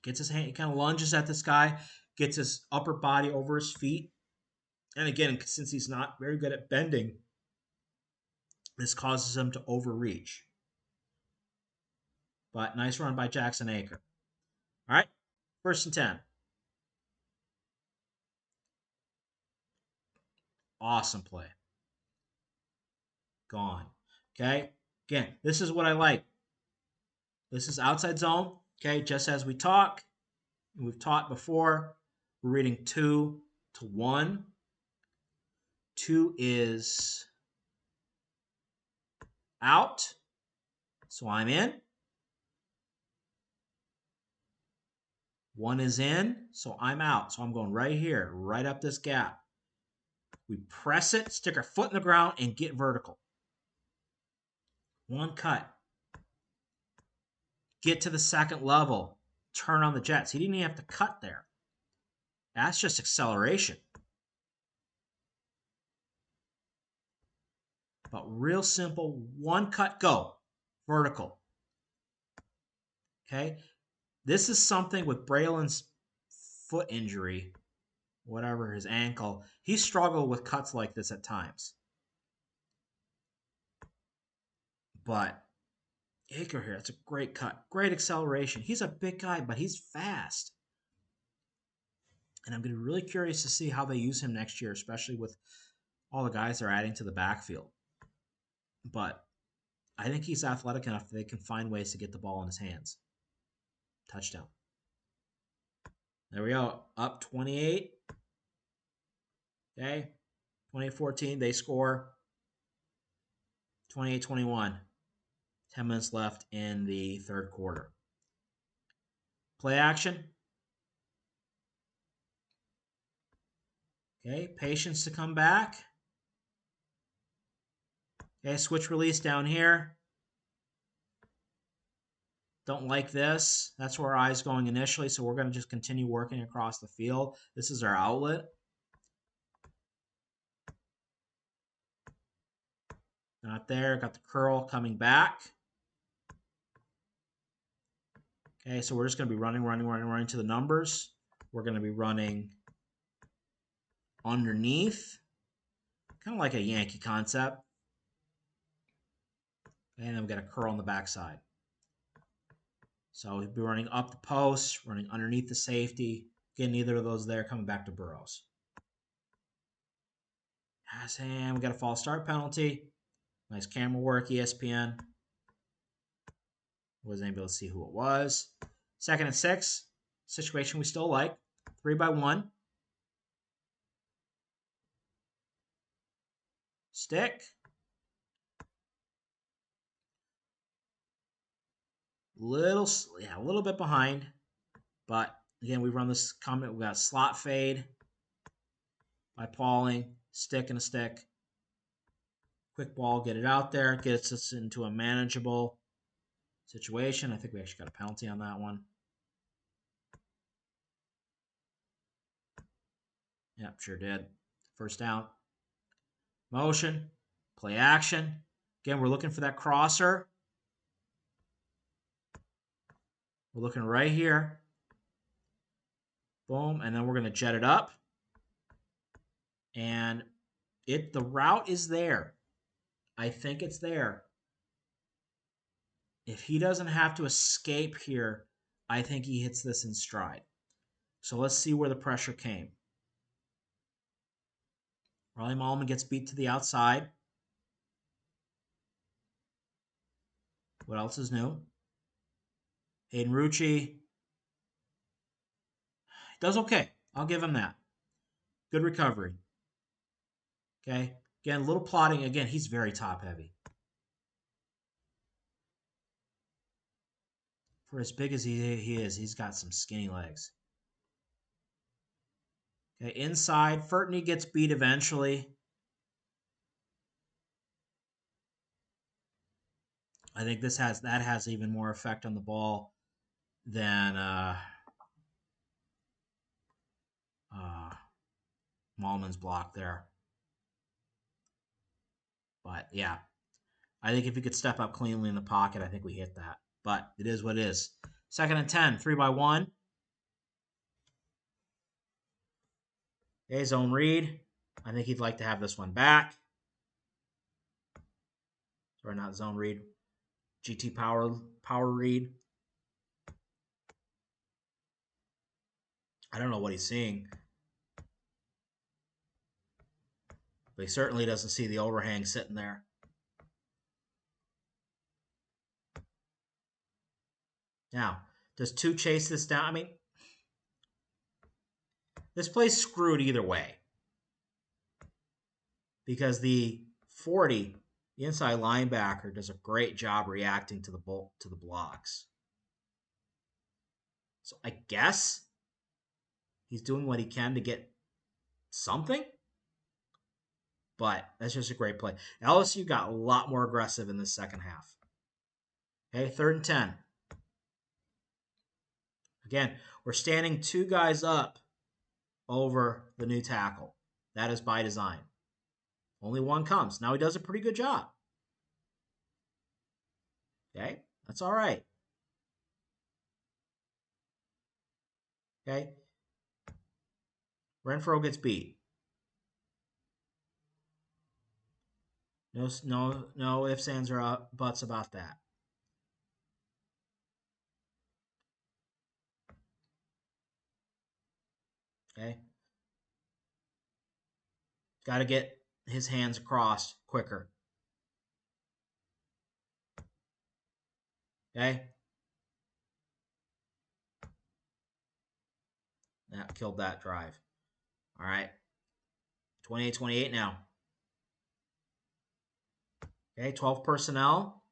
Gets his hand, he kind of lunges at this guy, gets his upper body over his feet, And again, since he's not very good at bending, this causes him to overreach. But nice run by Jackson Aker. All right, 1st and 10. Awesome play. Gone. Okay, again, this is what I like. This is outside zone. Okay, just as we talk, and we've taught before, we're reading 2 to 1. 2 is out, so I'm in. 1 is in, so I'm out. So I'm going right here, right up this gap. We press it, stick our foot in the ground, and get vertical. 1 cut. Get to the 2nd level. Turn on the jets. He didn't even have to cut there. That's just acceleration. But real simple, 1 cut, go. Vertical. Okay? This is something with Braylon's foot injury, whatever his ankle. He struggled with cuts like this at times. But Aker here, that's a great cut. Great acceleration. He's a big guy, but he's fast. And I'm going to be really curious to see how they use him next year, especially with all the guys they're adding to the backfield. But I think he's athletic enough that they can find ways to get the ball in his hands. Touchdown. There we go. Up 28. Okay. 28-14. They score. 28-21. 10 minutes left in the 3rd quarter. Play action. Okay. Patience to come back. Okay. Switch release down here. Don't like this. That's where our eye's going initially, so we're going to just continue working across the field. This is our outlet. Not there. Got the curl coming back. Okay, so we're just going to be running to the numbers. We're going to be running underneath, kind of like a Yankee concept. And then we got a curl on the backside. So we'll be running up the post, running underneath the safety. Getting neither of those there, coming back to Burrows. And we got a false start penalty. Nice camera work, ESPN. Wasn't able to see who it was. 2nd and 6. Situation we still like. 3-by-1. Stick. A little bit behind. But again, we run this comment. We got slot fade by Pauling. Stick and a stick. Quick ball, get it out there. Gets us into a manageable situation. I think we actually got a penalty on that one. Yep, sure did. 1st down. Motion. Play action. Again, we're looking for that crosser. We're looking right here. Boom. And then we're going to jet it up. And the route is there. I think it's there. If he doesn't have to escape here, I think he hits this in stride. So let's see where the pressure came. Riley Mallman gets beat to the outside. What else is new? Hayden Rucci does okay. I'll give him that. Good recovery. Okay. Again, a little plotting. Again, he's very top heavy. For as big as he is, he's got some skinny legs. Okay, inside. Furtney gets beat eventually. I think that has even more effect on the ball than Mallman's block there. But yeah, I think if he could step up cleanly in the pocket, I think we hit that. But it is what it is. 2nd and 10, 3-by-1. Okay, zone read. I think he'd like to have this one back. Sorry, not zone read. GT power read. I don't know what he's seeing. But he certainly doesn't see the overhang sitting there. Now, does 2 chase this down? I mean, this play's screwed either way. Because the 40, the inside linebacker, does a great job reacting to the blocks. So I guess he's doing what he can to get something. But that's just a great play. LSU got a lot more aggressive in the second half. Okay, 3rd and 10. Again, we're standing 2 guys up over the new tackle. That is by design. Only one comes. Now he does a pretty good job. Okay, that's all right. Okay. Renfro gets beat. No ifs, ands, or buts about that. Okay. Got to get his hands across quicker. Okay. That killed that drive. All right. 28-28 now. Okay, 12 personnel.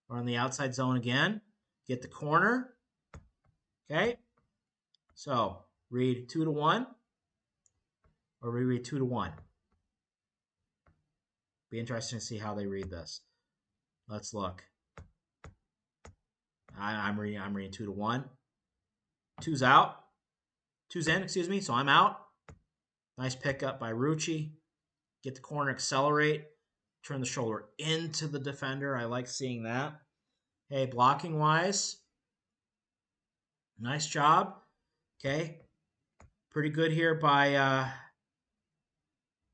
We're on the outside zone again. Get the corner. Okay. So, read 2 to 1. Or we read 2 to 1. Be interesting to see how they read this. Let's look. I'm reading 2 to 1. 2's out. 2's in, excuse me. So I'm out. Nice pickup by Rucci. Get the corner, accelerate. Turn the shoulder into the defender. I like seeing that. Hey, blocking wise, nice job. Okay. Pretty good here by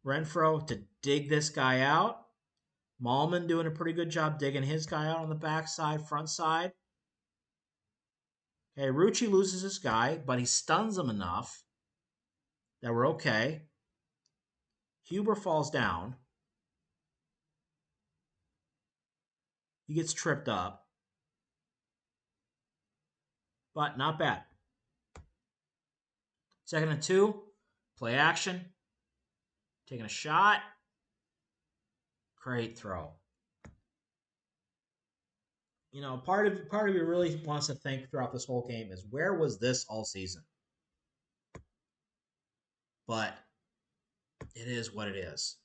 Renfro to dig this guy out. Malman doing a pretty good job digging his guy out on the backside, front side. Okay, Rucci loses his guy, but he stuns him enough that we're okay. Huber falls down. He gets tripped up. But not bad. 2nd and 2. Play action. Taking a shot. Great throw. You know, part of you really wants to think throughout this whole game is, where was this all season? But it is what it is.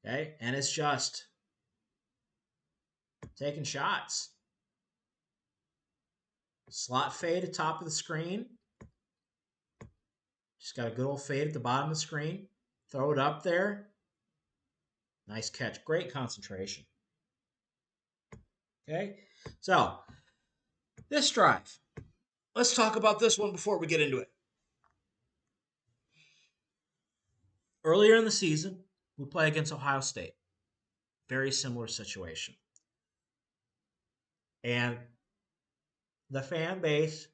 Okay? And it's just taking shots. Slot fade at top of the screen. Just got a good old fade at the bottom of the screen. Throw it up there. Nice catch. Great concentration. Okay? So, this drive. Let's talk about this one before we get into it. Earlier in the season, we play against Ohio State. Very similar situation. And the fan base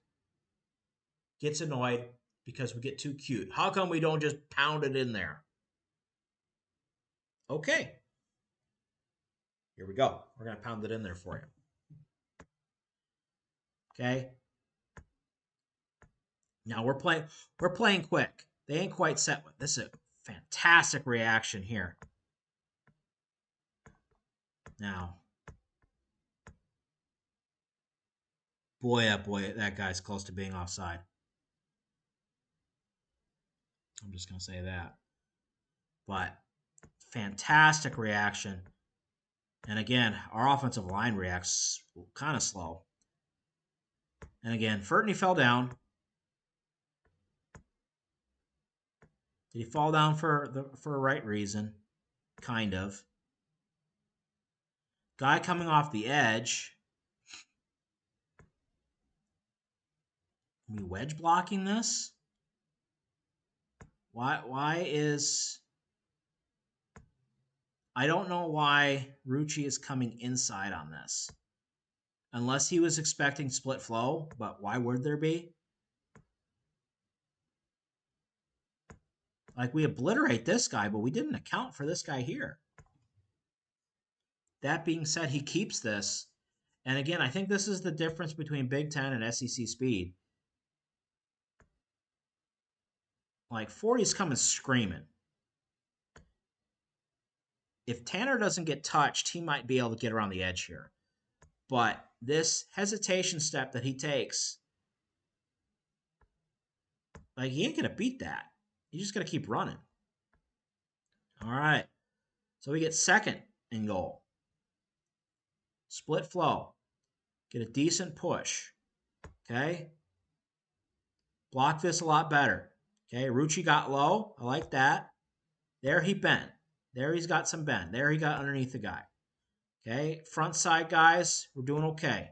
gets annoyed because we get too cute. How come we don't just pound it in there? Okay. Here we go. We're going to pound it in there for you. Okay. Now we're playing quick. They ain't quite set with this. Is a fantastic reaction here. Now, boy, oh boy, that guy's close to being offside. I'm just going to say that. But fantastic reaction. And again, our offensive line reacts kind of slow. And again, Furtney fell down. Did he fall down for a right reason? Kind of. Guy coming off the edge. Are we wedge blocking this? Why is... I don't know why Rucci is coming inside on this. Unless he was expecting split flow, but why would there be? Like, we obliterate this guy, but we didn't account for this guy here. That being said, he keeps this. And again, I think this is the difference between Big Ten and SEC speed. Like, 40's coming screaming. If Tanner doesn't get touched, he might be able to get around the edge here. But this hesitation step that he takes, like, he ain't going to beat that. He's just going to keep running. All right. So we get second and goal. Split flow. Get a decent push. Okay. Block this a lot better. Okay. Rucci got low. I like that. There he bent. There he's got some bend. There he got underneath the guy. Okay. Front side guys, we're doing okay.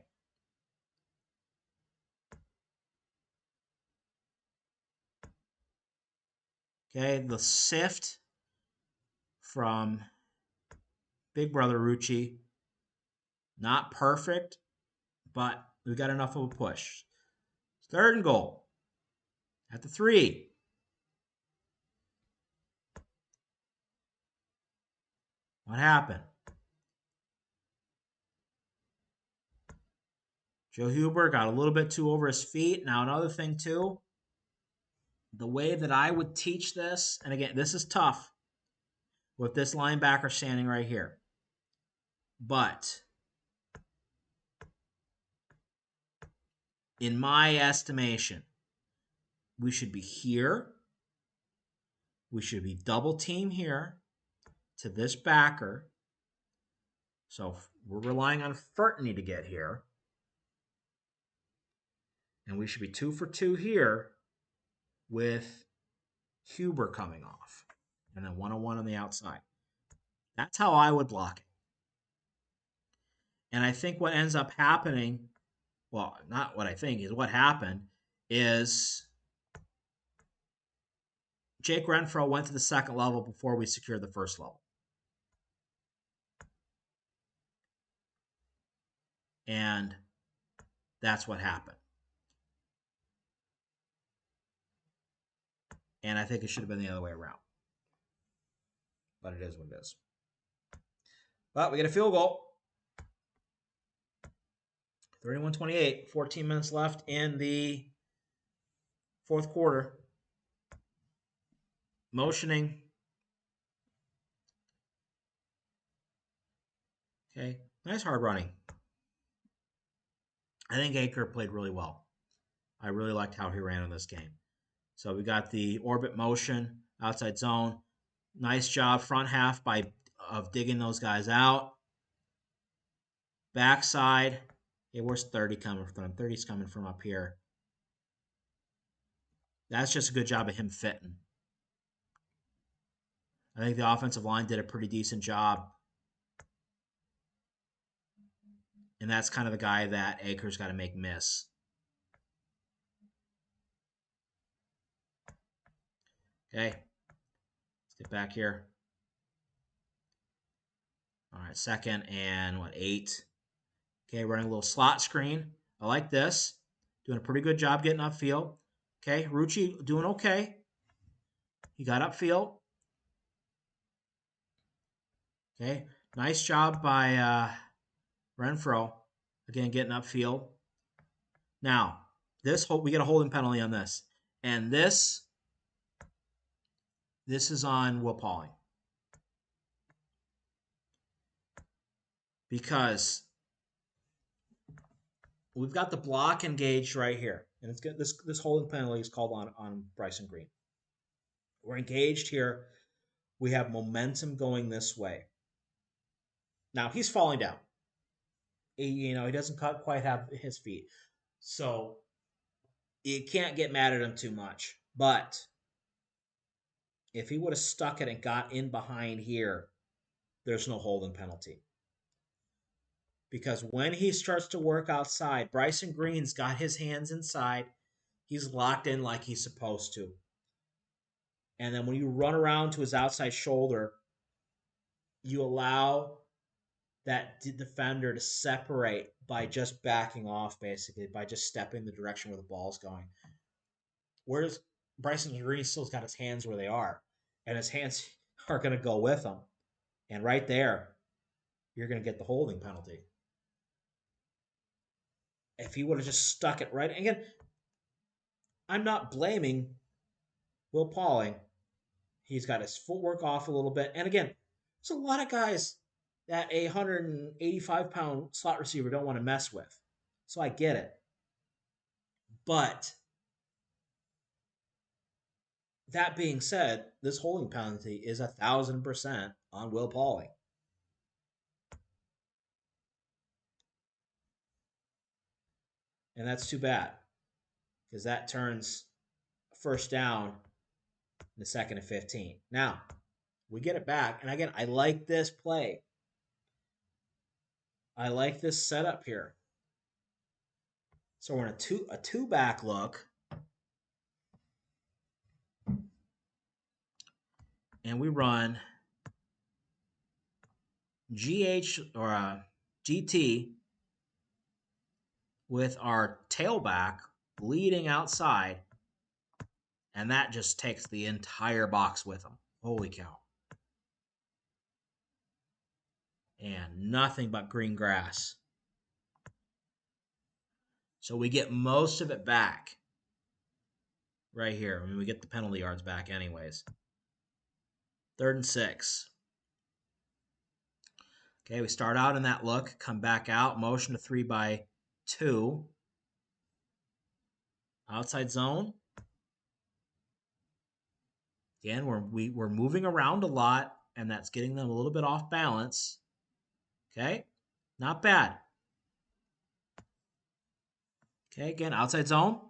Okay. The sift from Big Brother Rucci. Not perfect, but we got enough of a push. Third and goal. At the 3. What happened? Joe Huber got a little bit too over his feet. Now, another thing, too, the way that I would teach this, and again, this is tough with this linebacker standing right here. But in my estimation, we should be here. We should be double team here to this backer. So we're relying on Furtney to get here. And we should be 2 for 2 here with Huber coming off. And then 1-on-1 on the outside. That's how I would block it. And I think what ends up happening, well, not what I think, is what happened, is Jake Renfro went to the second level before we secured the first level. And that's what happened. And I think it should have been the other way around. But it is what it is. But we get a field goal. 31-28. 14 minutes left in the fourth quarter. Motioning. Okay. Nice hard running. I think Aker played really well. I really liked how he ran in this game. So we got the orbit motion, outside zone. Nice job front half of digging those guys out. Backside. Okay, where's 30 coming from? 30's coming from up here. That's just a good job of him fitting. I think the offensive line did a pretty decent job. And that's kind of the guy that Aker's got to make miss. Okay. Let's get back here. All right, second and 8. Okay, running a little slot screen. I like this. Doing a pretty good job getting upfield. Okay, Rucci doing okay. He got upfield. Okay, nice job by Renfro. Again, getting upfield. Now, we get a holding penalty on this. And this is on Will Pauling. Because we've got the block engaged right here. And it's good. This holding penalty is called on Bryson Green. We're engaged here. We have momentum going this way. Now, he's falling down. He doesn't quite have his feet. So you can't get mad at him too much. But if he would have stuck it and got in behind here, there's no holding penalty. Because when he starts to work outside, Bryson Green's got his hands inside. He's locked in like he's supposed to. And then when you run around to his outside shoulder, you allow that defender to separate by just backing off, basically, by just stepping the direction where the ball's going. Whereas Bryson Green still's got his hands where they are, and his hands are going to go with him. And right there, you're going to get the holding penalty. If he would have just stuck it right, again, I'm not blaming Will Pauling. He's got his footwork off a little bit. And again, there's a lot of guys that a 185-pound slot receiver don't want to mess with. So I get it. But that being said, this holding penalty is 1,000% on Will Pauling. And that's too bad, because that turns first down in the second and 15. Now, we get it back. And again, I like this play. I like this setup here. So we're in a two back look. And we run GH or GT with our tailback leading outside, and that just takes the entire box with him. Holy cow. And nothing but green grass. So we get most of it back right here. I mean, we get the penalty yards back anyways. 3rd and 6. Okay, we start out in that look, come back out, motion to 3 by 2. Outside zone. Again, we're moving around a lot, and that's getting them a little bit off balance. Okay, not bad. Okay, again, outside zone.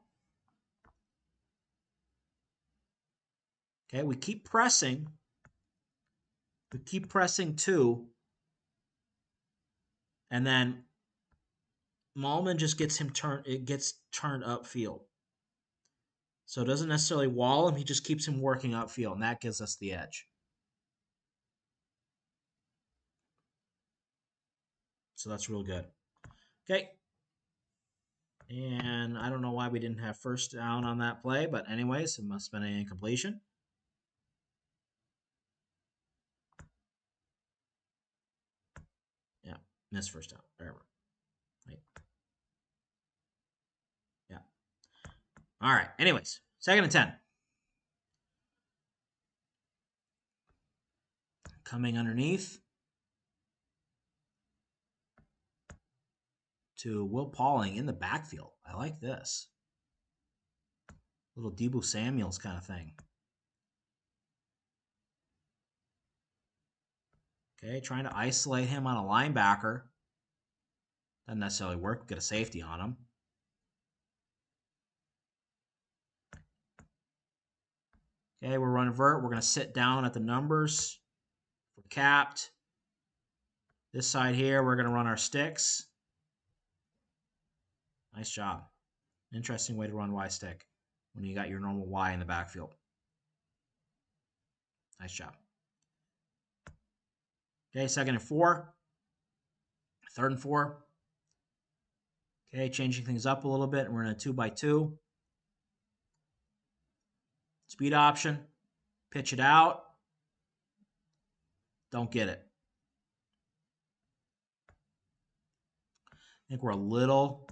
Okay, we keep pressing. We keep pressing 2. And then Malman just gets turned upfield. So it doesn't necessarily wall him. He just keeps him working upfield, and that gives us the edge. So that's real good. Okay. And I don't know why we didn't have first down on that play, but anyways, it must have been an incompletion. Yeah, missed first down. Whatever. Right. Yeah. All right. Anyways, 2nd and 10. Coming underneath to Will Pauling in the backfield. I like this. Little Deebo Samuels kind of thing. Okay, trying to isolate him on a linebacker. Doesn't necessarily work. Get a safety on him. Okay, we're running vert. We're going to sit down at the numbers. We're capped. This side here, we're going to run our sticks. Nice job. Interesting way to run Y stick when you got your normal Y in the backfield. Nice job. Okay, 2nd and 4. 3rd and 4. Okay, changing things up a little bit. We're in a 2 by 2. Speed option. Pitch it out. Don't get it. I think we're a little...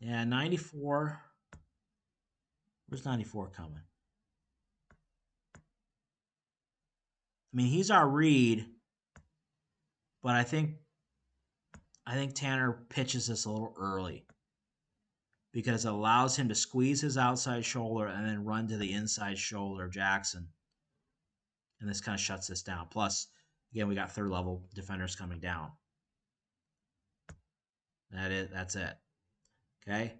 Yeah, 94. Where's 94 coming? I mean, he's our read, but I think Tanner pitches this a little early because it allows him to squeeze his outside shoulder and then run to the inside shoulder of Jackson. And this kind of shuts this down. Plus, again, we got 3rd level defenders coming down. That's it. Okay?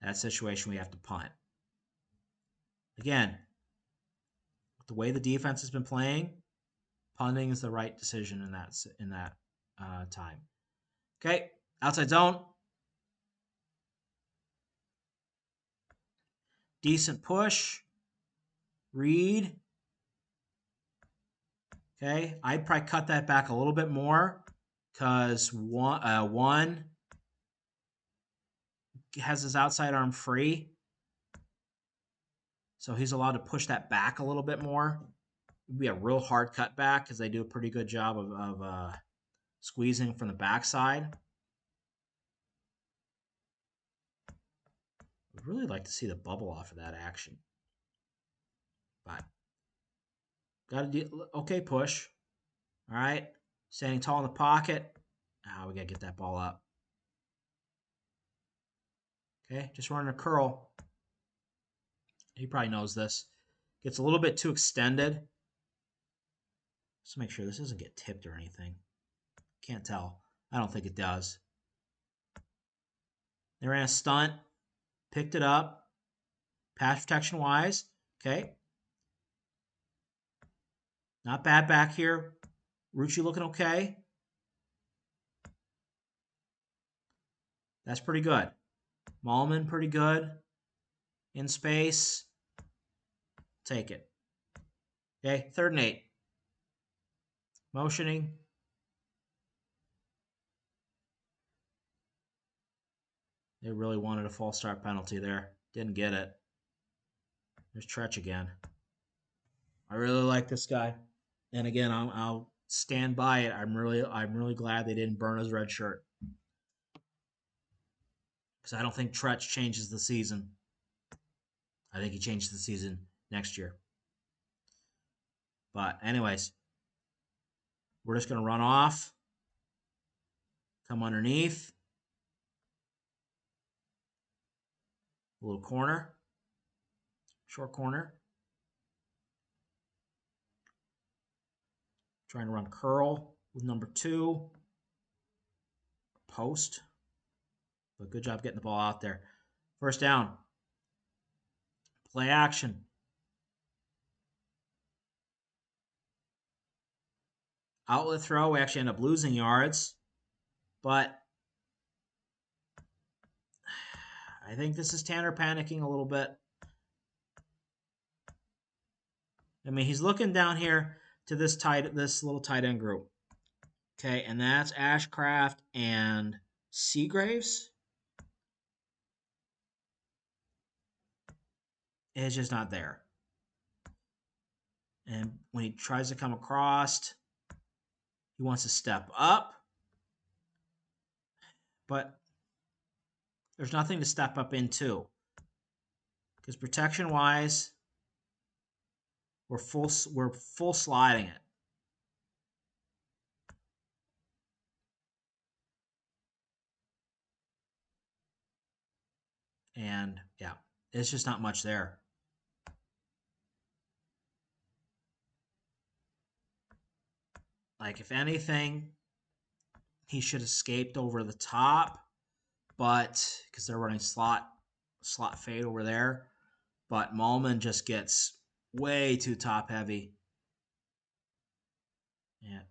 That situation, we have to punt. Again, the way the defense has been playing, punting is the right decision in that time. Okay, Outside zone. Decent push. Read. Okay, I'd probably cut that back a little bit more because one has his outside arm free. So he's allowed to push that back a little bit more. It would be a real hard cut back because they do a pretty good job of squeezing from the backside. I'd really like to see the bubble off of that action. But got to do okay push. All right, standing tall in the pocket. We got to get that ball up. Okay, just running a curl. He probably knows this. Gets a little bit too extended. Just make sure this doesn't get tipped or anything. Can't tell. I don't think it does. They ran a stunt. Picked it up. Pass protection wise. Okay. Not bad back here. Rucci looking okay. That's pretty good. Malman pretty good. In space. Take it. Okay, 3rd and 8. Motioning. They really wanted a false start penalty there. Didn't get it. There's Tretch again. I really like this guy. And again, I'll stand by it. I'm really glad they didn't burn his red shirt. Because I don't think Tretch changes the season. I think he changes the season next year. But anyways, we're just going to run off. Come underneath. A little corner. Short corner. Trying to run curl with number 2. Post. But good job getting the ball out there. First down. Play action. Outlet throw. We actually end up losing yards. But I think this is Tanner panicking a little bit. I mean, he's looking down here to this little tight end group. Okay, and that's Ashcraft and Seagraves. It's just not there. And when he tries to come across, he wants to step up. But there's nothing to step up into. Because protection-wise, we're full sliding it. And, yeah, it's just not much there. Like, if anything, he should have escaped over the top. But, because they're running slot fade over there. But Malman just gets way too top-heavy. Yeah.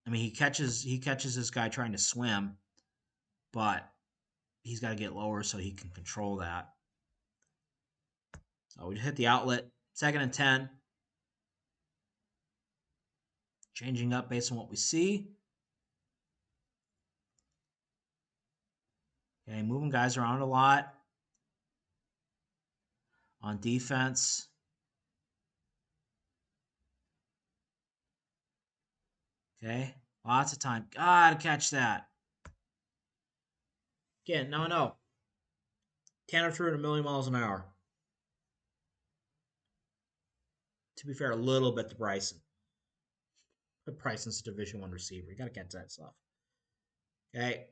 I mean, he catches this guy trying to swim. But he's got to get lower so he can control that. So we hit the outlet. 2nd and 10. Changing up based on what we see. Okay, moving guys around a lot. On defense. Okay, lots of time. Gotta catch that. Again, no. Tanner threw it a million miles an hour. To be fair, a little bit to Bryson. But Bryson's a Division I receiver. You gotta catch that stuff. Okay.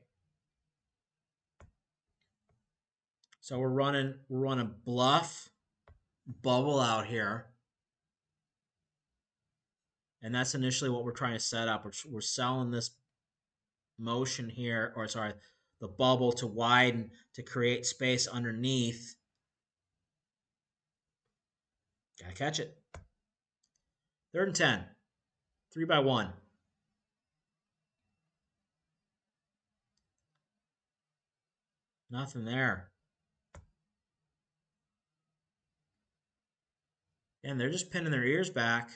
So we're running bluff bubble out here. And that's initially what we're trying to set up. We're selling this motion here, or sorry, the bubble to widen to create space underneath. Gotta catch it. 3rd and 10. 3-by-1. Nothing there. And they're just pinning their ears back.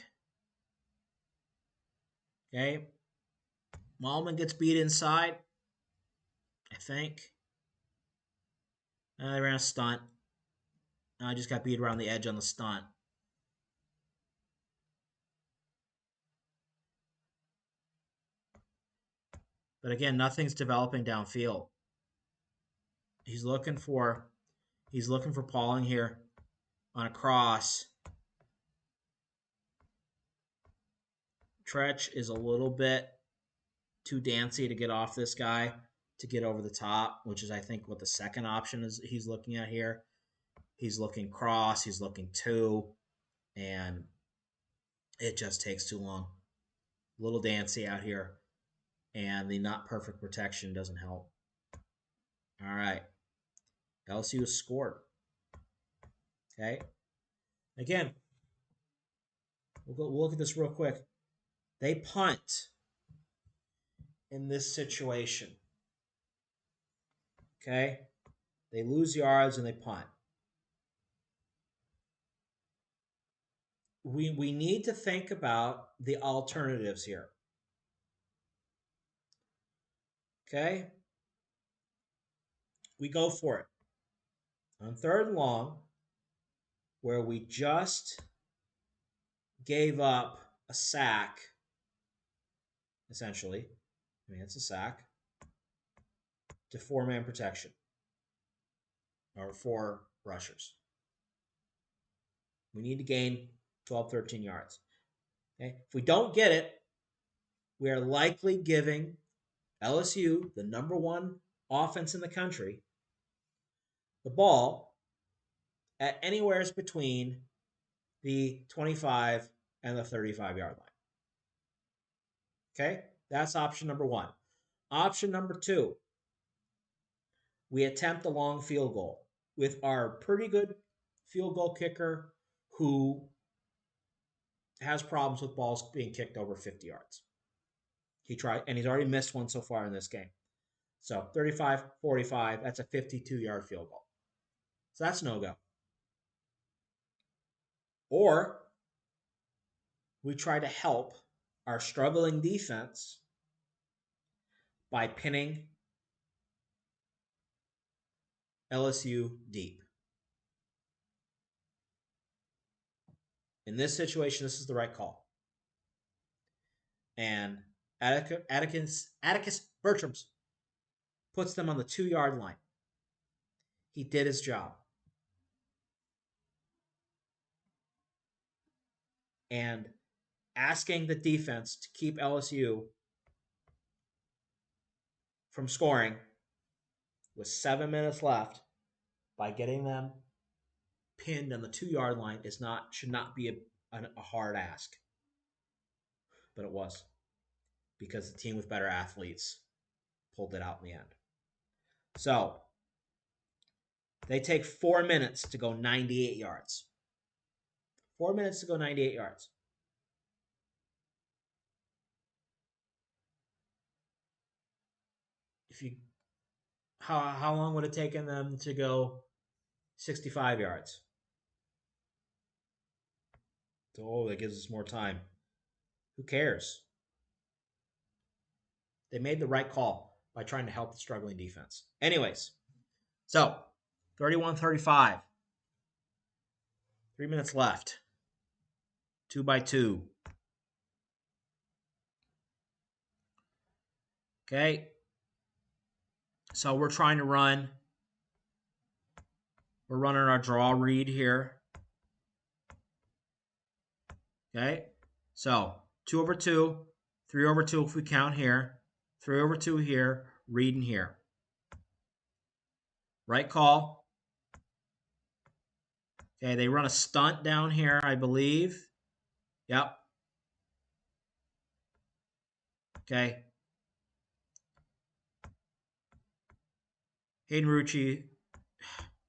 Okay. Malman gets beat inside, I think. They ran a stunt. I just got beat around the edge on the stunt. But again, nothing's developing downfield. He's looking for Pauling here on a cross. Tretch is a little bit too dancy to get off this guy to get over the top, which is I think what the second option is he's looking at here. He's looking cross, he's looking two, and it just takes too long. A little dancy out here, and the not perfect protection doesn't help. All right. LSU has scored. Okay. Again, we'll look at this real quick. They punt in this situation. Okay. They lose yards and they punt. We need to think about the alternatives here. Okay. We go for it. On third and long, where we just gave up a sack, essentially. I mean, it's a sack. To four-man protection. Or 4 rushers. We need to gain 12, 13 yards. Okay? If we don't get it, we are likely giving LSU, the number 1 offense in the country, the ball at anywhere between the 25 and the 35-yard line. Okay? That's option number 1. Option number 2, we attempt a long field goal with our pretty good field goal kicker who has problems with balls being kicked over 50 yards. He tried, and he's already missed one so far in this game. So 35, 45, that's a 52-yard field goal. So that's no go. Or we try to help our struggling defense by pinning LSU deep. In this situation, this is the right call. And Atticus Bertrams puts them on the 2-yard line. He did his job. And asking the defense to keep LSU from scoring with 7 minutes left by getting them pinned on the 2-yard line should not be a hard ask. But it was, because the team with better athletes pulled it out in the end. So they take 4 minutes to go 98 yards. 4 minutes to go 98 yards. How long would it have taken them to go 65 yards? Oh, that gives us more time. Who cares? They made the right call by trying to help the struggling defense. Anyways, so 31-35. 3 minutes left. 2-by-2. Okay. So we're trying to run. We're running our draw read here. Okay. So 2/2, 3/2 if we count here, 3/2 here, reading here. Right call. Okay, they run a stunt down here, I believe. Yep. Okay.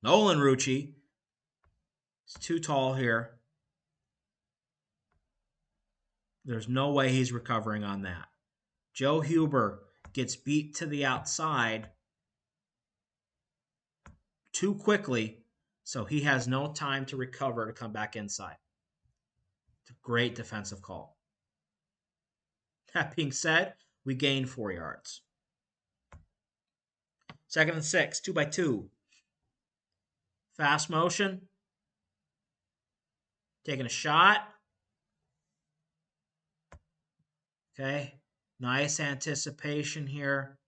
Nolan Rucci is too tall here. There's no way he's recovering on that. Joe Huber gets beat to the outside too quickly, so he has no time to recover to come back inside. It's a great defensive call. That being said, we gained 4 yards. 2nd and 6, 2 by 2. Fast motion. Taking a shot. Okay. Nice anticipation here.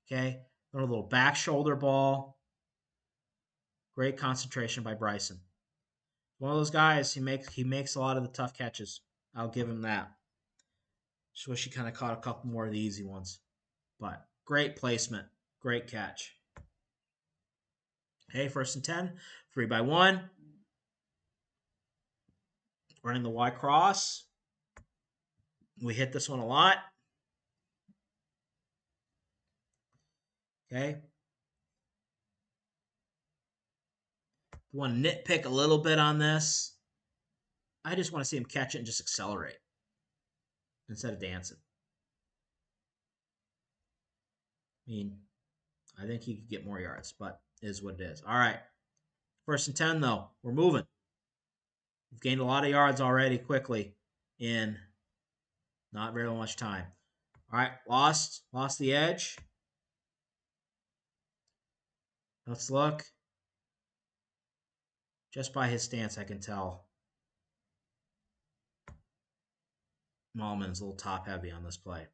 Okay. A little back shoulder ball. Great concentration by Bryson. One of those guys, he makes a lot of the tough catches. I'll give him that. Just wish he kind of caught a couple more of the easy ones. But great placement. Great catch. Okay, 1st and 10. 3 by 1. Running the Y cross. We hit this one a lot. Okay. You want to nitpick a little bit on this. I just want to see him catch it and just accelerate instead of dancing. I mean, I think he could get more yards, but it is what it is. All right. 1st and 10, though. We're moving. We've gained a lot of yards already quickly in not very much time. All right. Lost the edge. Let's look. Just by his stance, I can tell Malman's a little top heavy on this play.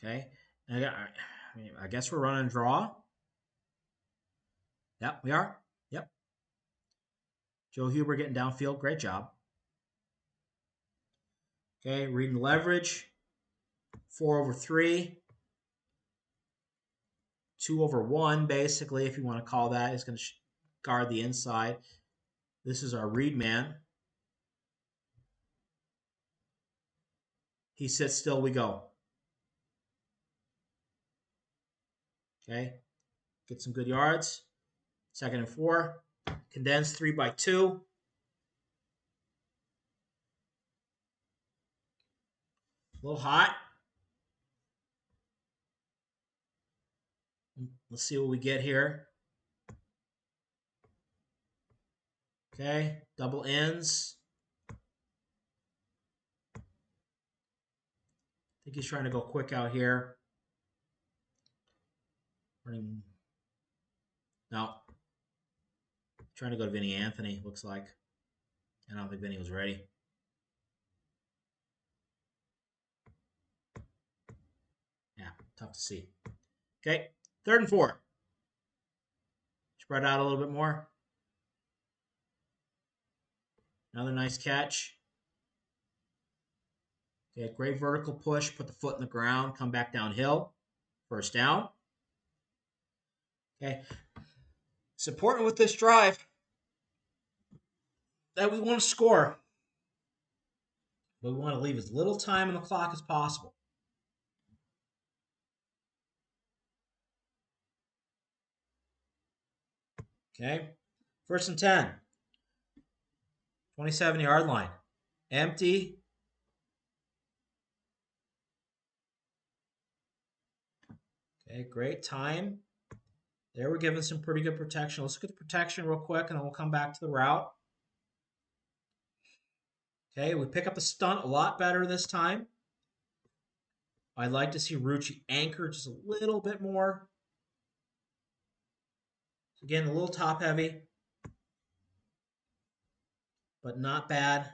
Okay. I guess we're running draw. Yep, we are. Yep. Joe Huber getting downfield. Great job. Okay, reading leverage. 4 over 3. 2 over 1, basically, if you want to call that. He's going to guard the inside. This is our read man. He sits still, we go. Okay, get some good yards. 2nd and 4. Condensed 3 by 2. A little hot. Let's see what we get here. Okay, double ends. I think he's trying to go quick out here. No. Trying to go to Vinny Anthony, looks like. I don't think Vinny was ready. Yeah, tough to see. Okay, 3rd and 4. Spread out a little bit more. Another nice catch. Okay, great vertical push. Put the foot in the ground. Come back downhill. 1st down. Okay. It's important with this drive that we want to score. But we want to leave as little time on the clock as possible. Okay. 1st and 10. 27-yard line. Empty. Okay, great time. There we're giving some pretty good protection. Let's look at the protection real quick, and then we'll come back to the route. Okay, we pick up the stunt a lot better this time. I'd like to see Rucci anchor just a little bit more. Again, a little top heavy, but not bad.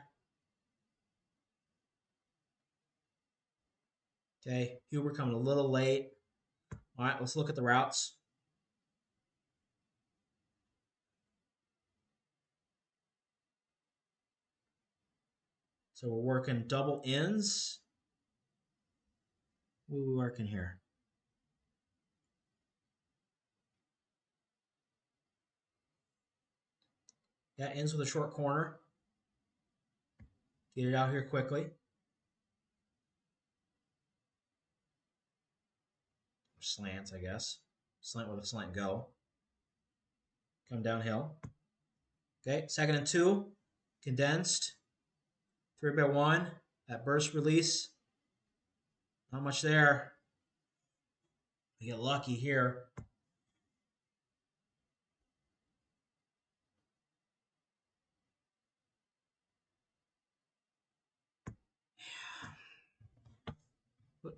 Okay, Huber coming a little late. All right, let's look at the routes. So we're working double ends. What are we working here? That ends with a short corner. Get it out here quickly. Slants, I guess. Slant with a slant go. Come downhill. Okay, 2nd and 2. Condensed. 3 by 1. That burst release. Not much there. We get lucky here.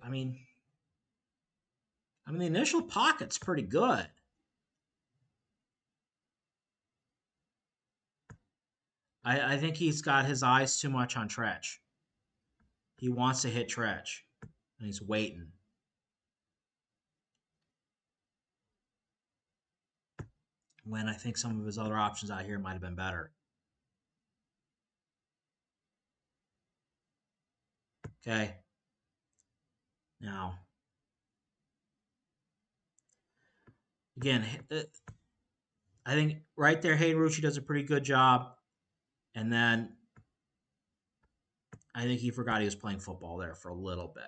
I mean, the initial pocket's pretty good. I think he's got his eyes too much on Tretch. He wants to hit Tretch, and he's waiting. When I think some of his other options out here might have been better. Okay. Now, again, I think right there, Hayden Rucci does a pretty good job. And then I think he forgot he was playing football there for a little bit.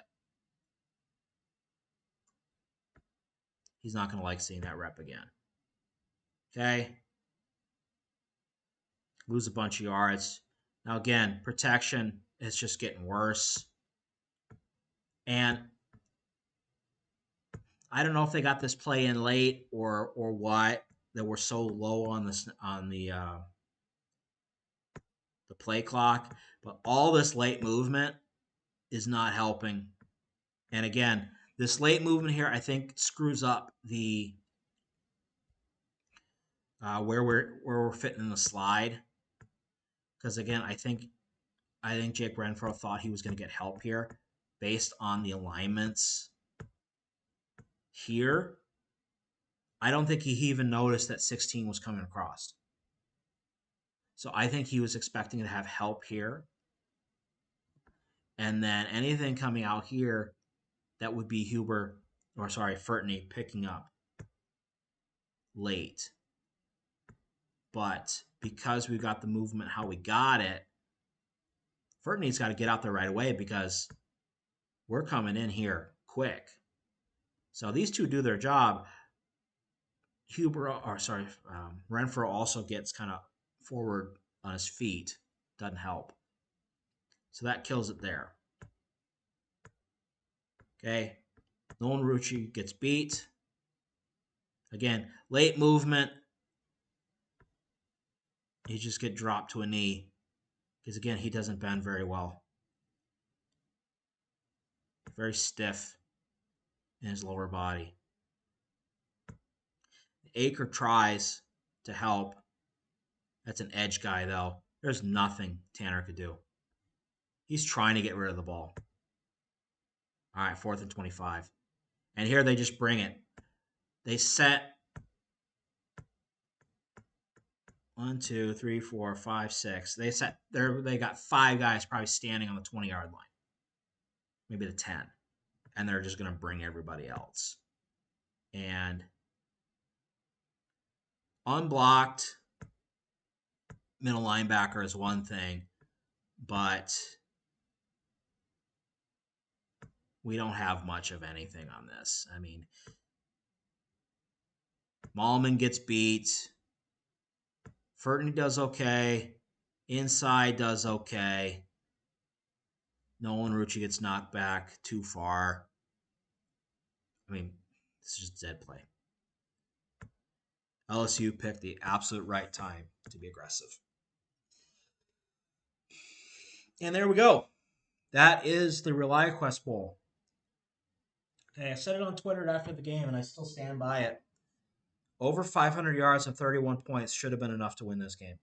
He's not going to like seeing that rep again. Okay. Lose a bunch of yards. Now, again, protection is just getting worse. And I don't know if they got this play in late or what, that we're so low on the play clock, but all this late movement is not helping. And again, this late movement here, I think, screws up the where we're fitting in the slide. Because again, I think Jake Renfro thought he was going to get help here based on the alignments here. I don't think he even noticed that 16 was coming across. So I think he was expecting to have help here. And then anything coming out here, that would be Furtney picking up late. But because we got the movement how we got it, Furtney's got to get out there right away because we're coming in here quick. So these two do their job. Renfro also gets kind of forward on his feet. Doesn't help. So that kills it there. Okay. Nolan Rucci gets beat. Again, late movement. He just get dropped to a knee. Because again, he doesn't bend very well. Very stiff in his lower body. Aker tries to help. That's an edge guy, though. There's nothing Tanner could do. He's trying to get rid of the ball. All right, 4th and 25. And here they just bring it. They set 1, 2, 3, 4, 5, 6. They got 5 guys probably standing on the 20-yard line. Maybe the 10. And they're just going to bring everybody else. And unblocked middle linebacker is one thing, but we don't have much of anything on this. I mean, Malman gets beat. Furtney does okay. Inside does okay. Nolan Rucci gets knocked back too far. I mean, this is just dead play. LSU picked the absolute right time to be aggressive. And there we go. That is the ReliaQuest Bowl. Okay, I said it on Twitter after the game, and I still stand by it. Over 500 yards and 31 points should have been enough to win this game.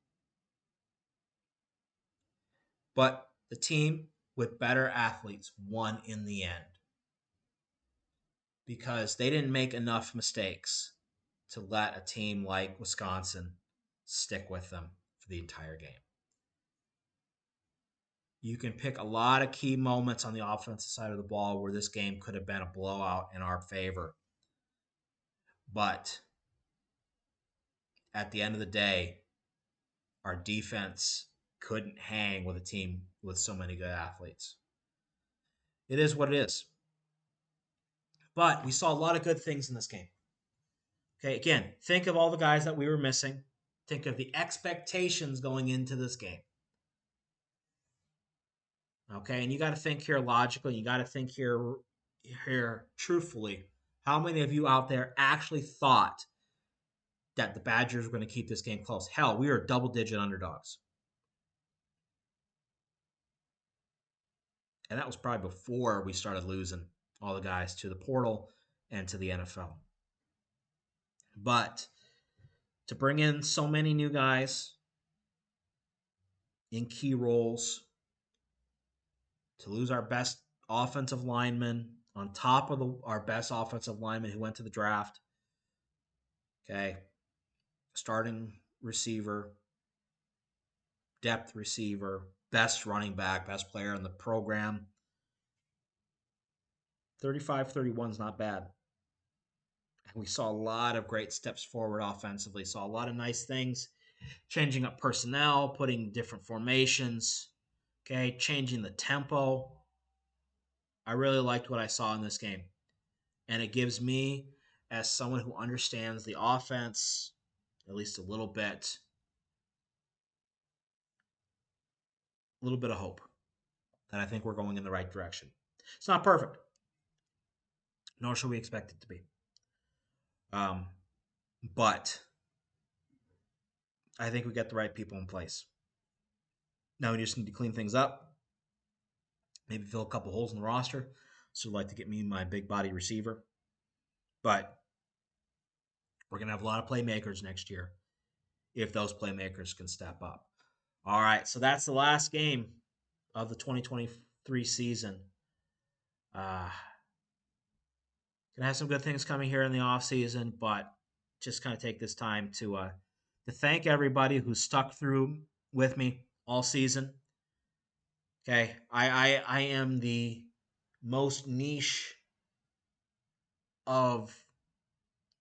But the team with better athletes won in the end because they didn't make enough mistakes to let a team like Wisconsin stick with them for the entire game. You can pick a lot of key moments on the offensive side of the ball where this game could have been a blowout in our favor. But at the end of the day, our defense couldn't hang with a team with so many good athletes. It is what it is. But we saw a lot of good things in this game. Okay, again, think of all the guys that we were missing. Think of the expectations going into this game. Okay, and you got to think here logically. You got to think here truthfully. How many of you out there actually thought that the Badgers were going to keep this game close? Hell, we were double-digit underdogs. And that was probably before we started losing all the guys to the portal and to the NFL. But to bring in so many new guys in key roles, to lose our best offensive lineman on top of our best offensive lineman who went to the draft, okay, starting receiver, depth receiver, best running back, best player in the program. 35-31 is not bad. And we saw a lot of great steps forward offensively, saw a lot of nice things, changing up personnel, putting different formations, okay, changing the tempo. I really liked what I saw in this game. And it gives me, as someone who understands the offense, at least a little bit of hope that I think we're going in the right direction. It's not perfect, nor should we expect it to be. But I think we got the right people in place. Now we just need to clean things up, maybe fill a couple holes in the roster. So I'd like to get me my big body receiver. But we're going to have a lot of playmakers next year if those playmakers can step up. All right, so that's the last game of the 2023 season. Gonna have some good things coming here in the off season, but just kind of take this time to thank everybody who stuck through with me all season. Okay, I am the most niche of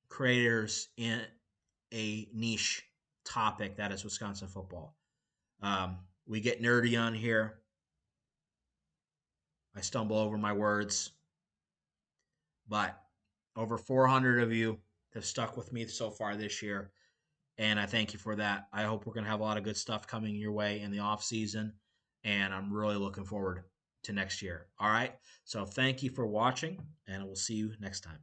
creators in a niche topic that is Wisconsin football. We get nerdy on here. I stumble over my words, but over 400 of you have stuck with me so far this year, and I thank you for that. I hope we're going to have a lot of good stuff coming your way in the off season, and I'm really looking forward to next year. All right, so thank you for watching, and we'll see you next time.